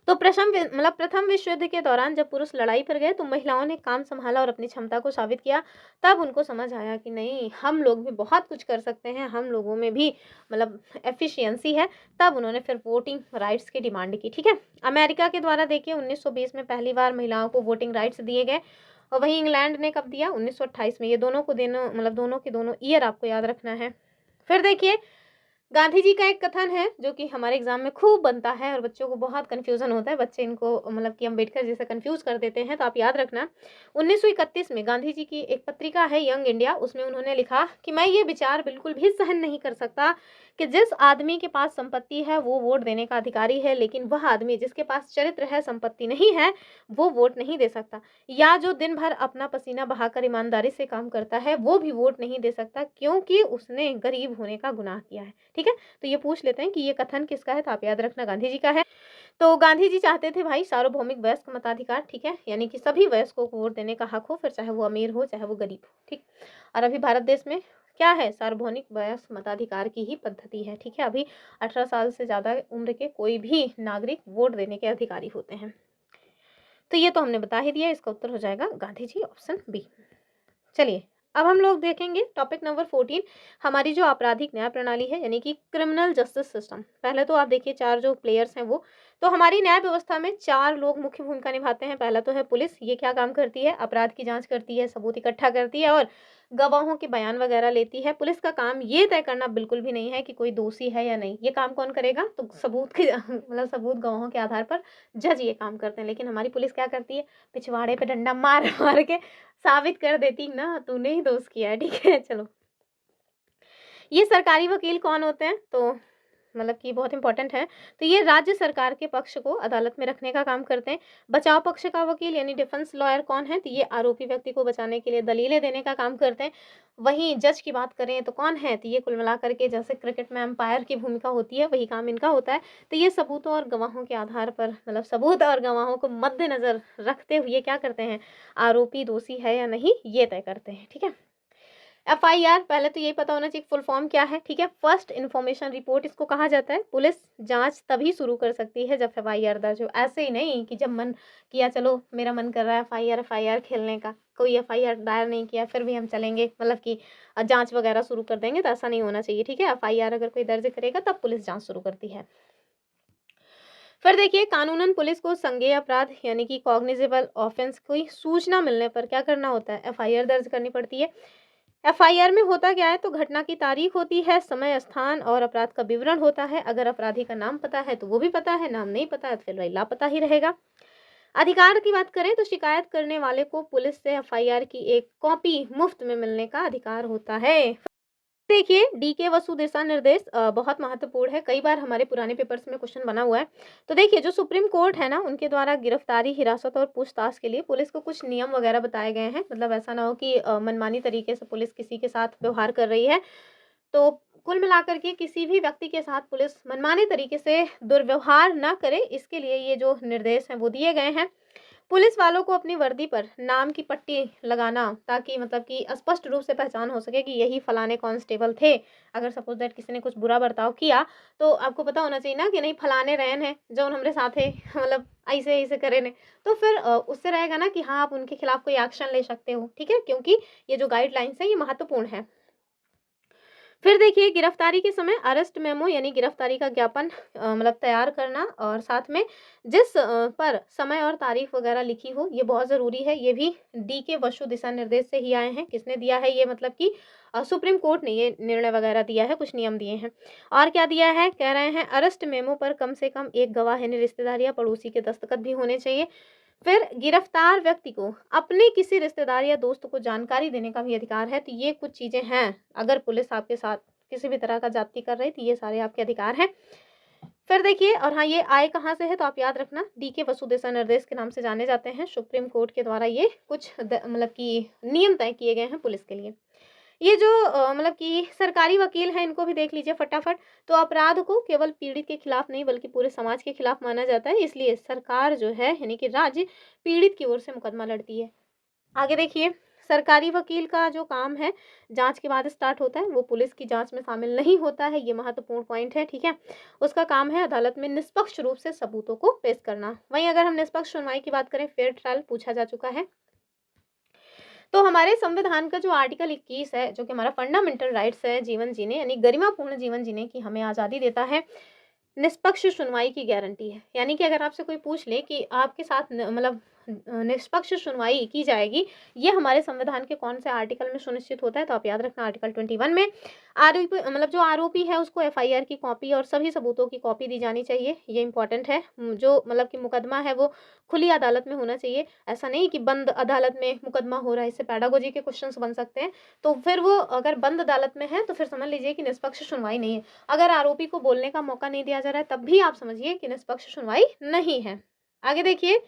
A: तो प्रथम विश्व युद्ध के दौरान जब पुरुष लड़ाई पर गए तो महिलाओं ने काम संभाला और अपनी क्षमता को साबित किया। तब उनको समझ आया कि नहीं, हम लोग भी बहुत कुछ कर सकते हैं, हम लोगों में भी मतलब एफिशिएंसी है। तब उन्होंने फिर वोटिंग राइट्स की डिमांड की, ठीक है? अमेरिका के द्वारा देखिए 1920 में पहली बार महिलाओं को वोटिंग राइट्स दिए गए। और वहीं इंग्लैंड ने कब दिया? 1928 में। ये दोनों को दोनों के दोनों ईयर आपको याद रखना है। फिर देखिए गांधी जी का एक कथन है जो कि हमारे एग्जाम में खूब बनता है और बच्चों को बहुत कन्फ्यूजन होता है, बच्चे इनको मतलब कि अम्बेडकर जैसे कंफ्यूज कर देते हैं, तो आप याद रखना 1931 में गांधी जी की एक पत्रिका है यंग इंडिया, उसमें उन्होंने लिखा कि मैं ये विचार बिल्कुल भी सहन नहीं कर सकता कि जिस आदमी के पास संपत्ति है वो वोट देने का अधिकारी है, लेकिन वह आदमी जिसके पास चरित्र है, संपत्ति नहीं है, वो वोट नहीं दे सकता। या जो दिन भर अपना पसीना बहाकर ईमानदारी से काम करता है वो भी वोट नहीं दे सकता, क्योंकि उसने गरीब होने का गुनाह किया है। ठीक है, तो ये पूछ लेते हैं कि ये कथन किसका है, तो आप याद रखना गांधी जी का है। तो गांधी जी चाहते थे भाई सार्वभौमिक वयस्क मताधिकार, ठीक है, यानी कि सभी वयस्कों को वोट देने का हक हो, फिर चाहे वो अमीर हो चाहे वो गरीब हो। ठीक, और अभी भारत देश में क्या है, सार्वभौमिक वयस्क मताधिकार की ही पद्धति है। ठीक है, अभी 18 साल से ज़्यादा उम्र के कोई भी नागरिक वोट देने के अधिकारी होते हैं। तो ये तो हमने बता ही दिया, इसका उत्तर हो जाएगा गांधी जी, ऑप्शन बी। चलिए अब हम लोग देखेंगे टॉपिक नंबर 14, हमारी जो आपराधिक न्याय प्रणाली है यानी कि क्रिमिनल जस्टिस सिस्टम। पहले तो आप देखिए चार जो प्लेयर्स हैं वो, तो हमारी न्याय व्यवस्था में चार लोग मुख्य भूमिका निभाते हैं। पहला तो है पुलिस, ये क्या काम करती है, अपराध की जांच करती है, सबूत इकट्ठा करती है और गवाहों के बयान वगैरह लेती है। पुलिस का काम ये तय करना बिल्कुल भी नहीं है कि कोई दोषी है या नहीं, ये काम कौन करेगा, तो सबूत के मतलब सबूत गवाहों के आधार पर जज ये काम करते हैं। लेकिन हमारी पुलिस क्या करती है, पिछवाड़े पे डंडा मार मार के साबित कर देती ना तूने ही दोष किया है। ठीक है, चलो ये सरकारी वकील कौन होते हैं, तो मतलब कि बहुत इंपॉर्टेंट है। तो ये राज्य सरकार के पक्ष को अदालत में रखने का काम करते हैं। बचाव पक्ष का वकील यानी डिफेंस लॉयर कौन है, तो ये आरोपी व्यक्ति को बचाने के लिए दलीलें देने का काम करते हैं। वहीं जज की बात करें तो कौन है, तो ये कुल मिलाकर के जैसे क्रिकेट में अंपायर की भूमिका होती है वही काम इनका होता है। तो ये सबूतों और गवाहों के आधार पर, मतलब सबूत और गवाहों को मद्देनजर रखते हुए क्या करते हैं, आरोपी दोषी है या नहीं ये तय करते हैं। ठीक है, एफआईआर पहले तो यही पता होना चाहिए फुल फॉर्म क्या है। ठीक है, फर्स्ट इन्फॉर्मेशन रिपोर्ट इसको कहा जाता है। पुलिस जांच तभी शुरू कर सकती है जब एफआईआर दर्ज हो, ऐसे ही नहीं कि जब मन किया चलो मेरा मन कर रहा है एफआईआर खेलने का, कोई एफआईआर दायर नहीं किया फिर भी हम चलेंगे, मतलब कि जांच वगैरह शुरू कर देंगे, तो ऐसा नहीं होना चाहिए। ठीक है, एफआईआर अगर कोई दर्ज करेगा तब पुलिस जांच शुरू करती है। फिर देखिए कानूनन पुलिस को संज्ञेय अपराध यानी कि कॉग्निजेबल ऑफेंस कोई सूचना मिलने पर क्या करना होता है, एफआईआर दर्ज करनी पड़ती है। एफआईआर में होता क्या है, तो घटना की तारीख होती है, समय स्थान और अपराध का विवरण होता है। अगर अपराधी का नाम पता है तो वो भी पता है, नाम नहीं पता है तो फिर वही लापता ही रहेगा। अधिकार की बात करें तो शिकायत करने वाले को पुलिस से एफआईआर की एक कॉपी मुफ्त में मिलने का अधिकार होता है। देखिए डीके वसु दिशा निर्देश बहुत महत्वपूर्ण है, कई बार हमारे पुराने पेपर्स में क्वेश्चन बना हुआ है। तो देखिए जो सुप्रीम कोर्ट है ना, उनके द्वारा गिरफ्तारी, हिरासत और पूछताछ के लिए पुलिस को कुछ नियम वगैरह बताए गए हैं। मतलब ऐसा ना हो कि मनमानी तरीके से पुलिस किसी के साथ व्यवहार कर रही है। तो कुल मिलाकर के किसी भी व्यक्ति के साथ पुलिस मनमाने तरीके से दुर्व्यवहार ना करे, इसके लिए ये जो निर्देश हैं वो दिए गए हैं। पुलिस वालों को अपनी वर्दी पर नाम की पट्टी लगाना, ताकि मतलब कि स्पष्ट रूप से पहचान हो सके कि यही फलाने कांस्टेबल थे। अगर सपोज दैट किसी ने कुछ बुरा बर्ताव किया तो आपको पता होना चाहिए ना कि नहीं फलाने रहन है जो हमारे साथ है, मतलब ऐसे ऐसे करे ने, तो फिर उससे रहेगा ना कि हाँ आप उनके खिलाफ कोई एक्शन ले सकते हो। ठीक है, क्योंकि ये जो गाइडलाइंस है ये महत्वपूर्ण है। फिर देखिए गिरफ्तारी के समय अरेस्ट मेमो यानी गिरफ्तारी का ज्ञापन मतलब तैयार करना, और साथ में जिस पर समय और तारीख वगैरह लिखी हो, ये बहुत ज़रूरी है। ये भी डी के वसु दिशा निर्देश से ही आए हैं। किसने दिया है ये, मतलब कि सुप्रीम कोर्ट ने ये निर्णय वगैरह दिया है, कुछ नियम दिए हैं। और क्या दिया है, कह रहे हैं अरेस्ट मेमो पर कम से कम एक गवाह यानी रिश्तेदार या पड़ोसी के दस्तखत भी होने चाहिए। फिर गिरफ्तार व्यक्ति को अपने किसी रिश्तेदार या दोस्त को जानकारी देने का भी अधिकार है। तो ये कुछ चीज़ें हैं, अगर पुलिस आपके साथ किसी भी तरह का जाति कर रही, तो ये सारे आपके अधिकार हैं। फिर देखिए, और हाँ ये आए कहाँ से है, तो आप याद रखना डी के वसु दिशा निर्देश के नाम से जाने जाते हैं। सुप्रीम कोर्ट के द्वारा ये कुछ मतलब कि नियम तय किए गए हैं पुलिस के लिए। ये जो मतलब कि सरकारी वकील हैं इनको भी देख लीजिए फटाफट। तो अपराध को केवल पीड़ित के खिलाफ नहीं बल्कि पूरे समाज के खिलाफ माना जाता है, इसलिए सरकार जो है यानी कि राज्य पीड़ित की ओर से मुकदमा लड़ती है। आगे देखिए सरकारी वकील का जो काम है जांच के बाद स्टार्ट होता है, वो पुलिस की जांच में शामिल नहीं होता है, ये महत्वपूर्ण पॉइंट है। ठीक है, उसका काम है अदालत में निष्पक्ष रूप से सबूतों को पेश करना। वहीं अगर हम निष्पक्ष सुनवाई की बात करें, फेयर ट्रायल पूछा जा चुका है। तो हमारे संविधान का जो आर्टिकल 21 है, जो कि हमारा फंडामेंटल राइट्स है जीवन जीने यानी गरिमापूर्ण जीवन जीने की हमें आज़ादी देता है, निष्पक्ष सुनवाई की गारंटी है। यानी कि अगर आपसे कोई पूछ ले कि आपके साथ मतलब निष्पक्ष सुनवाई की जाएगी, ये हमारे संविधान के कौन से आर्टिकल में सुनिश्चित होता है? तो आप याद रखना आर्टिकल 21 में। आरोपी मतलब जो आरोपी है उसको एफआईआर की कॉपी और सभी सबूतों की कॉपी दी जानी चाहिए, ये इंपॉर्टेंट है। जो मतलब कि मुकदमा है वो खुली अदालत में होना चाहिए, ऐसा नहीं कि बंद अदालत में मुकदमा हो रहा है, इससे पेडागोजी के क्वेश्चंस बन सकते हैं। तो फिर वो अगर बंद अदालत में है तो फिर समझ लीजिए कि निष्पक्ष सुनवाई नहीं है। अगर आरोपी को बोलने का मौका नहीं दिया जा रहा है तब भी आप समझिए कि निष्पक्ष सुनवाई नहीं है। आगे देखिए,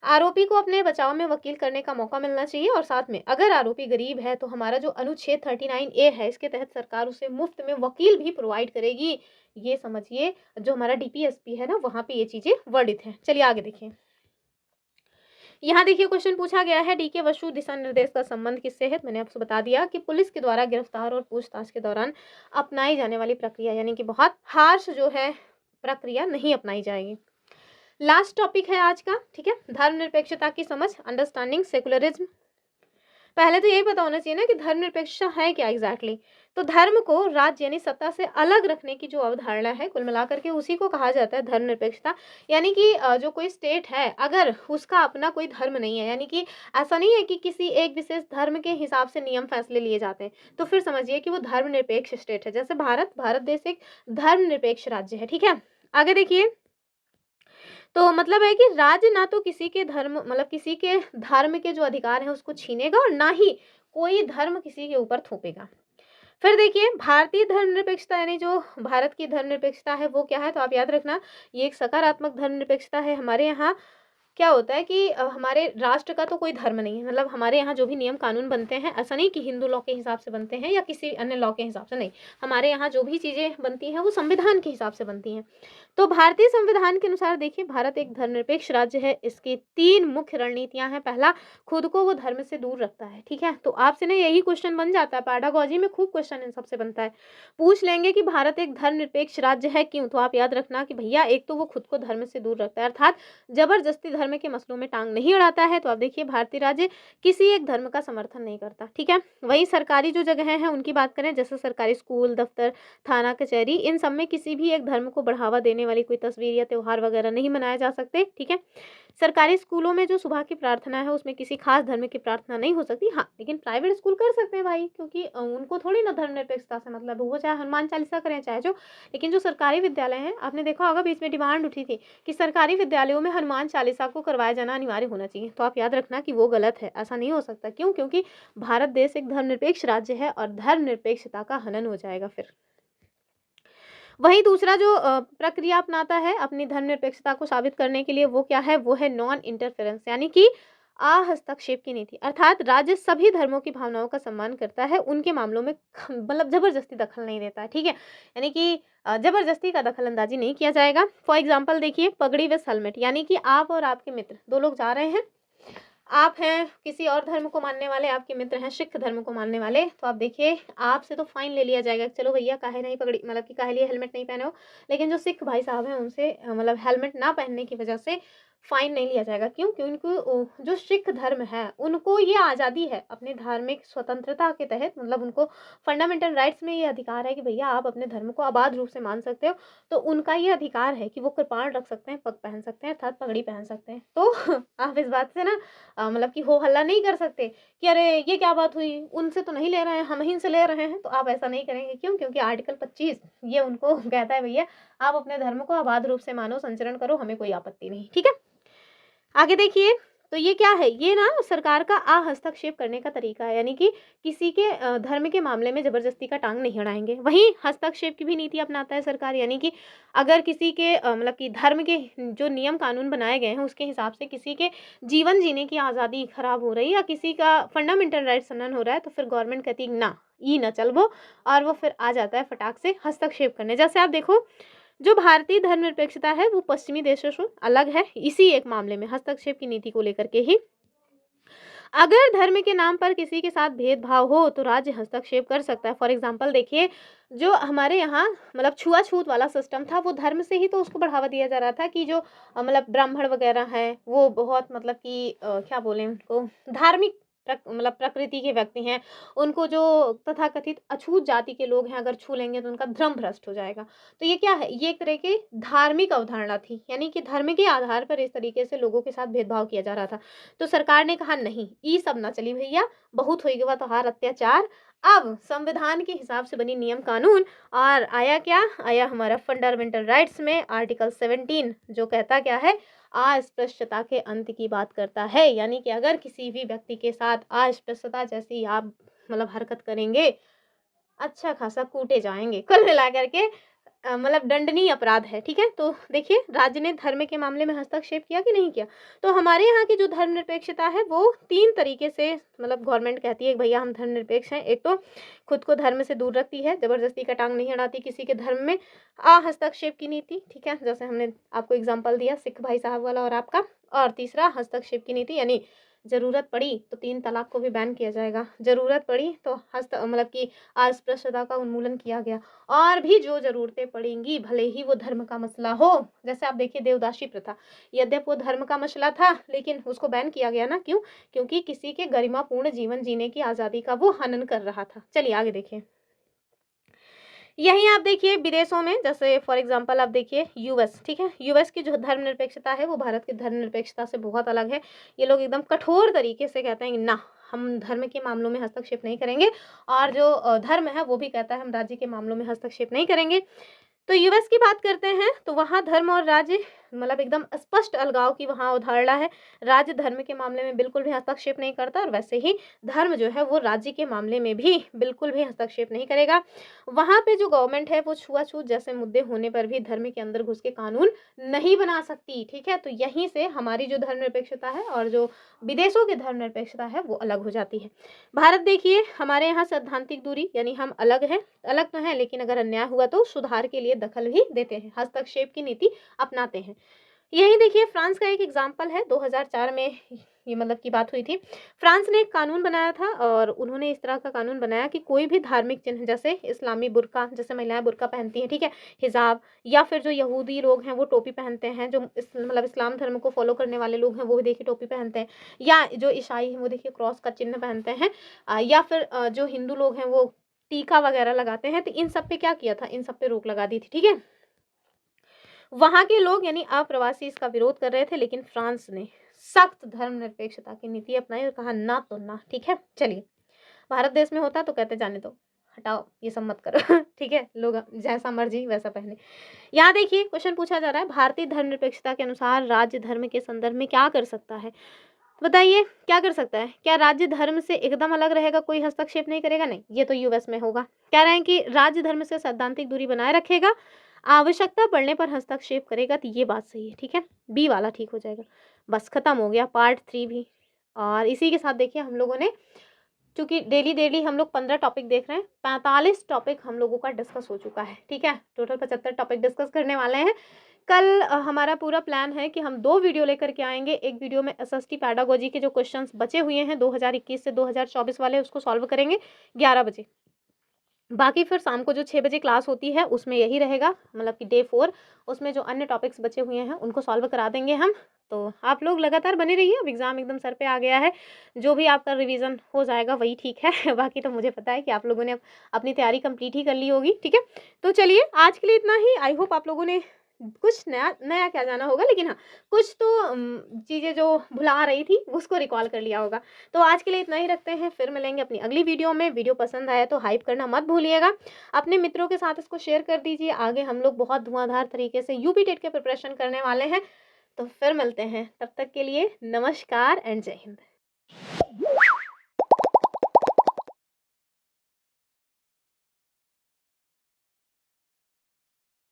A: आरोपी को अपने बचाव में वकील करने का मौका मिलना चाहिए और साथ में अगर आरोपी गरीब है तो हमारा जो अनुच्छेद 39A है इसके तहत सरकार उसे मुफ्त में वकील भी प्रोवाइड करेगी। ये समझिए, जो हमारा डीपीएसपी है ना वहाँ पे ये चीजें वर्णित हैं। चलिए आगे देखिए, यहाँ देखिए क्वेश्चन पूछा गया है, डीके वसु दिशा निर्देश का संबंध किससे है? मैंने आपसे बता दिया कि पुलिस के द्वारा गिरफ्तार और पूछताछ के दौरान अपनाई जाने वाली प्रक्रिया, यानी कि बहुत हार्श जो है प्रक्रिया नहीं अपनाई जाएगी। लास्ट टॉपिक है आज का, ठीक है, धर्मनिरपेक्षता की समझ, अंडरस्टैंडिंग सेकुलरिज्म। पहले तो यही पता होना चाहिए ना कि धर्मनिरपेक्षता है क्या एग्जैक्टली। तो धर्म को राज्य यानी सत्ता से अलग रखने की जो अवधारणा है कुल मिलाकर के उसी को कहा जाता है धर्मनिरपेक्षता। यानी कि जो कोई स्टेट है अगर उसका अपना कोई धर्म नहीं है, यानी कि ऐसा नहीं है कि किसी एक विशेष धर्म के हिसाब से नियम फैसले लिए जाते हैं, तो फिर समझिए कि वो धर्मनिरपेक्ष स्टेट है। जैसे भारत देश एक धर्मनिरपेक्ष राज्य है, ठीक है। आगे देखिए, तो मतलब है कि राज्य ना तो किसी के धर्म मतलब किसी के धर्म के जो अधिकार हैं उसको छीनेगा और ना ही कोई धर्म किसी के ऊपर थोपेगा। फिर देखिए, भारतीय धर्मनिरपेक्षता यानी जो भारत की धर्मनिरपेक्षता है वो क्या है? तो आप याद रखना, ये एक सकारात्मक धर्मनिरपेक्षता है। हमारे यहाँ क्या होता है कि हमारे राष्ट्र का तो कोई धर्म नहीं है, मतलब हमारे यहाँ जो भी नियम कानून बनते हैं ऐसा नहीं कि हिंदू लॉ के हिसाब से बनते हैं या किसी अन्य लॉ के हिसाब से, नहीं। हमारे यहाँ जो भी चीज़ें बनती हैं वो संविधान के हिसाब से बनती हैं। तो भारतीय संविधान के अनुसार देखिए, भारत एक धर्मनिरपेक्ष राज्य है। इसकी 3 मुख्य रणनीतियां हैं। पहला, खुद को वो धर्म से दूर रखता है, ठीक है। तो आपसे ना यही क्वेश्चन बन जाता है, पेडागोजी में खूब क्वेश्चन इन सबसे बनता है। पूछ लेंगे कि भारत एक धर्मनिरपेक्ष राज्य है क्यों? तो आप याद रखना कि भैया एक तो वो खुद को धर्म से दूर रखता है, अर्थात जबरदस्ती धर्म के मसलों में टांग नहीं अड़ाता है। तो आप देखिए, भारतीय राज्य किसी एक धर्म का समर्थन नहीं करता, ठीक है। वही सरकारी जो जगह हैं उनकी बात करें, जैसे सरकारी स्कूल, दफ्तर, थाना, कचहरी, इन सब में किसी भी एक धर्म को बढ़ावा देने वाली कोई तस्वीर या त्यौहार वगैरह नहीं मनाए जा सकते, ठीक है। सरकारी स्कूलों में जो सुबह की प्रार्थना है उसमें किसी खास धर्म की प्रार्थना नहीं हो सकती। हाँ, लेकिन प्राइवेट स्कूल कर सकते हैं भाई, क्योंकि उनको थोड़ी ना धर्मनिरपेक्षता से मतलब, वो चाहे हनुमान चालीसा करें चाहे जो, लेकिन जो सरकारी विद्यालय हैं, आपने देखा होगा बीच में डिमांड उठी थी कि सरकारी विद्यालयों में हनुमान चालीसा को करवाया जाना अनिवार्य होना चाहिए। तो आप याद रखना कि वो गलत है, ऐसा नहीं हो सकता। क्यों? क्योंकि भारत देश एक धर्मनिरपेक्ष राज्य है और धर्मनिरपेक्षता का हनन हो जाएगा फिर। वहीं दूसरा जो प्रक्रिया अपनाता है अपनी धर्मनिरपेक्षता को साबित करने के लिए, वो क्या है? वो है नॉन इंटरफेरेंस, यानी कि हस्तक्षेप की नीति। अर्थात राज्य सभी धर्मों की भावनाओं का सम्मान करता है, उनके मामलों में मतलब जबरदस्ती दखल नहीं देता है, ठीक है। यानी कि जबरदस्ती का दखल अंदाजी नहीं किया जाएगा। फॉर एग्जाम्पल देखिए, पगड़ी विद हेलमेट, यानी कि आप और आपके मित्र 2 लोग जा रहे हैं। आप हैं किसी और धर्म को मानने वाले, आपके मित्र हैं सिख धर्म को मानने वाले, तो आप देखिए आपसे तो फाइन ले लिया जाएगा, चलो भैया काहे नहीं पगड़ी मतलब कि काहे लिए हेलमेट नहीं पहने हो। लेकिन जो सिख भाई साहब हैं उनसे मतलब हेलमेट ना पहनने की वजह से फाइन नहीं लिया जाएगा। क्यों? क्योंकि उनको जो सिख धर्म है उनको ये आज़ादी है अपने धार्मिक स्वतंत्रता के तहत, मतलब उनको फंडामेंटल राइट्स में ये अधिकार है कि भैया आप अपने धर्म को आबाद रूप से मान सकते हो। तो उनका ये अधिकार है कि वो कृपाण रख सकते हैं, पग पहन सकते हैं, अर्थात पगड़ी पहन सकते हैं। तो आप इस बात से ना मतलब कि हो हल्ला नहीं कर सकते कि अरे ये क्या बात हुई, उनसे तो नहीं ले रहे हैं, हम ही से ले रहे हैं। तो आप ऐसा नहीं करेंगे। क्यों? क्योंकि आर्टिकल 25 ये उनको कहता है भैया आप अपने धर्म को आबाद रूप से मानो, संचरण करो, हमें कोई आपत्ति नहीं, ठीक है। आगे देखिए, तो ये क्या है? ये ना सरकार का हस्तक्षेप करने का तरीका है, यानी कि किसी के धर्म के मामले में जबरदस्ती का टांग नहीं अड़ाएंगे। वहीं हस्तक्षेप की भी नीति अपनाता है सरकार, यानी कि अगर किसी के मतलब कि धर्म के जो नियम कानून बनाए गए हैं उसके हिसाब से किसी के जीवन जीने की आज़ादी खराब हो रही है या किसी का फंडामेंटल राइट्स हनन हो रहा है, तो फिर गवर्नमेंट कहती है ना, ई ना चल वो, और वो फिर आ जाता है फटाक से हस्तक्षेप करने। जैसे आप देखो, जो भारतीय धर्मनिरपेक्षता है वो पश्चिमी देशों से अलग है इसी एक मामले में, हस्तक्षेप की नीति को लेकर के ही। अगर धर्म के नाम पर किसी के साथ भेदभाव हो तो राज्य हस्तक्षेप कर सकता है। फॉर एग्जाम्पल देखिए, जो हमारे यहाँ मतलब छुआछूत वाला सिस्टम था वो धर्म से ही तो उसको बढ़ावा दिया जा रहा था कि जो मतलब ब्राह्मण वगैरह हैं वो बहुत मतलब कि क्या बोलें उनको, धार्मिक मतलब प्रकृति के व्यक्ति हैं, उनको जो तथाकथित अछूत जाति के लोग हैं, अगर छू लेंगे तो उनका धर्म भ्रष्ट हो जाएगा। तो ये क्या है? ये एक तरह की धार्मिक अवधारणा थी, यानी कि धर्म के आधार पर इस तरीके से लोगों के साथ भेदभाव किया जा रहा था। तो सरकार ने कहा नहीं, ये सब ना चली भैया, बहुत होइगवा तोहार अत्याचार। अब संविधान के हिसाब से बनी नियम कानून, और आया क्या? आया हमारा फंडामेंटल राइट्स में आर्टिकल 17, जो कहता क्या है? अस्पृश्यता के अंत की बात करता है। यानी कि अगर किसी भी व्यक्ति के साथ अस्पृश्यता जैसी आप मतलब हरकत करेंगे, अच्छा खासा कूटे जाएँगे। कुल मिलाकर के मतलब दंडनीय अपराध है, ठीक है? तो देखिए, राज्य ने धर्म के मामले में हस्तक्षेप किया कि नहीं किया? तो हमारे यहाँ की जो धर्मनिरपेक्षता है वो 3 तरीके से मतलब गवर्नमेंट कहती है कि भैया हम धर्मनिरपेक्ष हैं। एक तो खुद को धर्म से दूर रखती है, ज़बरदस्ती का टांग नहीं अड़ाती किसी के धर्म में। हस्तक्षेप की नीति, ठीक है? जैसे हमने आपको एग्ज़ाम्पल दिया सिख भाई साहब वाला और आपका। और तीसरा हस्तक्षेप की नीति, यानी ज़रूरत पड़ी तो 3 तलाक को भी बैन किया जाएगा। ज़रूरत पड़ी तो मतलब कि अस्पृश्यता का उन्मूलन किया गया। और भी जो ज़रूरतें पड़ेंगी, भले ही वो धर्म का मसला हो। जैसे आप देखिए देवदासी प्रथा, यद्यपि वो धर्म का मसला था लेकिन उसको बैन किया गया ना, क्यों? क्योंकि किसी के गरिमापूर्ण जीवन जीने की आज़ादी का वो हनन कर रहा था। चलिए आगे देखिए। यहीं आप देखिए विदेशों में, जैसे फॉर एग्जांपल आप देखिए यूएस, ठीक है? यूएस की जो धर्मनिरपेक्षता है वो भारत की धर्मनिरपेक्षता से बहुत अलग है। ये लोग एकदम कठोर तरीके से कहते हैं कि ना, हम धर्म के मामलों में हस्तक्षेप नहीं करेंगे, और जो धर्म है वो भी कहता है हम राज्य के मामलों में हस्तक्षेप नहीं करेंगे। तो यूएस की बात करते हैं तो वहाँ धर्म और राज्य मतलब एकदम स्पष्ट अलगाव की वहाँ अवधारणा है। राज्य धर्म के मामले में बिल्कुल भी हस्तक्षेप नहीं करता, और वैसे ही धर्म जो है वो राज्य के मामले में भी बिल्कुल भी हस्तक्षेप नहीं करेगा। वहाँ पे जो गवर्नमेंट है वो छुआछूत जैसे मुद्दे होने पर भी धर्म के अंदर घुस के कानून नहीं बना सकती, ठीक है? तो यहीं से हमारी जो धर्मनिरपेक्षता है और जो विदेशों की धर्मनिरपेक्षता है वो अलग हो जाती है। भारत देखिए, हमारे यहाँ सैद्धांतिक दूरी, यानी हम अलग हैं, अलग तो हैं लेकिन अगर अन्याय हुआ तो सुधार के लिए दखल भी देते हैं, हस्तक्षेप की नीति अपनाते हैं। यही देखिए फ्रांस का एक एग्जाम्पल है, 2004 में ये मतलब की बात हुई थी। फ्रांस ने एक कानून बनाया था, और उन्होंने इस तरह का कानून बनाया कि कोई भी धार्मिक चिन्ह, जैसे इस्लामी बुर्का, जैसे महिलाएं बुर्का पहनती हैं, ठीक है, हिजाब, या फिर जो यहूदी लोग हैं वो टोपी पहनते हैं, जो मतलब इस्लाम धर्म को फॉलो करने वाले लोग हैं वो भी देखिए टोपी पहनते हैं, या जो ईसाई हैं वो देखिए क्रॉस का चिन्ह पहनते हैं, या फिर जो हिंदू लोग हैं वो टीका वगैरह लगाते हैं। तो इन सब पे क्या किया था? इन सब पे रोक लगा दी थी, ठीक है? वहाँ के लोग यानी अप्रवासी इसका विरोध कर रहे थे, लेकिन फ्रांस ने सख्त धर्मनिरपेक्षता की नीति अपनाई और कहा ना तो ना, ठीक है? चलिए, भारत देश में होता तो कहते जाने दो, हटाओ, ये सब मत करो ठीक है? लोग जैसा मर्जी वैसा पहने। यहाँ देखिए क्वेश्चन पूछा जा रहा है, भारतीय धर्मनिरपेक्षता के अनुसार राज्य धर्म के संदर्भ में क्या कर सकता है? बताइए क्या कर सकता है? क्या राज्य धर्म से एकदम अलग रहेगा, कोई हस्तक्षेप नहीं करेगा? नहीं, ये तो यूएस में होगा। कह रहे हैं कि राज्य धर्म से सैद्धांतिक दूरी बनाए रखेगा, आवश्यकता पड़ने पर हस्तक्षेप करेगा। तो ये बात सही है, ठीक है? बी वाला ठीक हो जाएगा। बस खत्म हो गया पार्ट 3 भी। और इसी के साथ देखिए हम लोगों ने, चूँकि डेली हम लोग 15 टॉपिक देख रहे हैं, 45 टॉपिक हम लोगों का डिस्कस हो चुका है, ठीक है? टोटल 75 टॉपिक डिस्कस करने वाले हैं। कल हमारा पूरा प्लान है कि हम 2 वीडियो लेकर के आएँगे। एक वीडियो में एसएसटी पेडागोजी के जो क्वेश्चंस बचे हुए हैं 2021 से 2024 वाले, उसको सॉल्व करेंगे 11 बजे। बाकी फिर शाम को जो 6 बजे क्लास होती है उसमें यही रहेगा, मतलब कि डे 4, उसमें जो अन्य टॉपिक्स बचे हुए हैं उनको सॉल्व करा देंगे हम। तो आप लोग लगातार बने रहिए, अब एग्ज़ाम एकदम सर पे आ गया है, जो भी आपका रिवीजन हो जाएगा वही ठीक है बाकी तो मुझे पता है कि आप लोगों ने अपनी तैयारी कंप्लीट ही कर ली होगी, ठीक है? तो चलिए आज के लिए इतना ही। आई होप आप लोगों ने कुछ नया नया क्या जाना होगा, लेकिन हाँ, कुछ तो चीज़ें जो भुला रही थी उसको रिकॉल कर लिया होगा। तो आज के लिए इतना ही रखते हैं, फिर मिलेंगे अपनी अगली वीडियो में। वीडियो पसंद आया तो हाइप करना मत भूलिएगा, अपने मित्रों के साथ इसको शेयर कर दीजिए। आगे हम लोग बहुत धुआंधार तरीके से यूपी टेट के प्रिपरेशन करने वाले हैं। तो फिर मिलते हैं, तब तक के लिए नमस्कार एंड जय हिंद।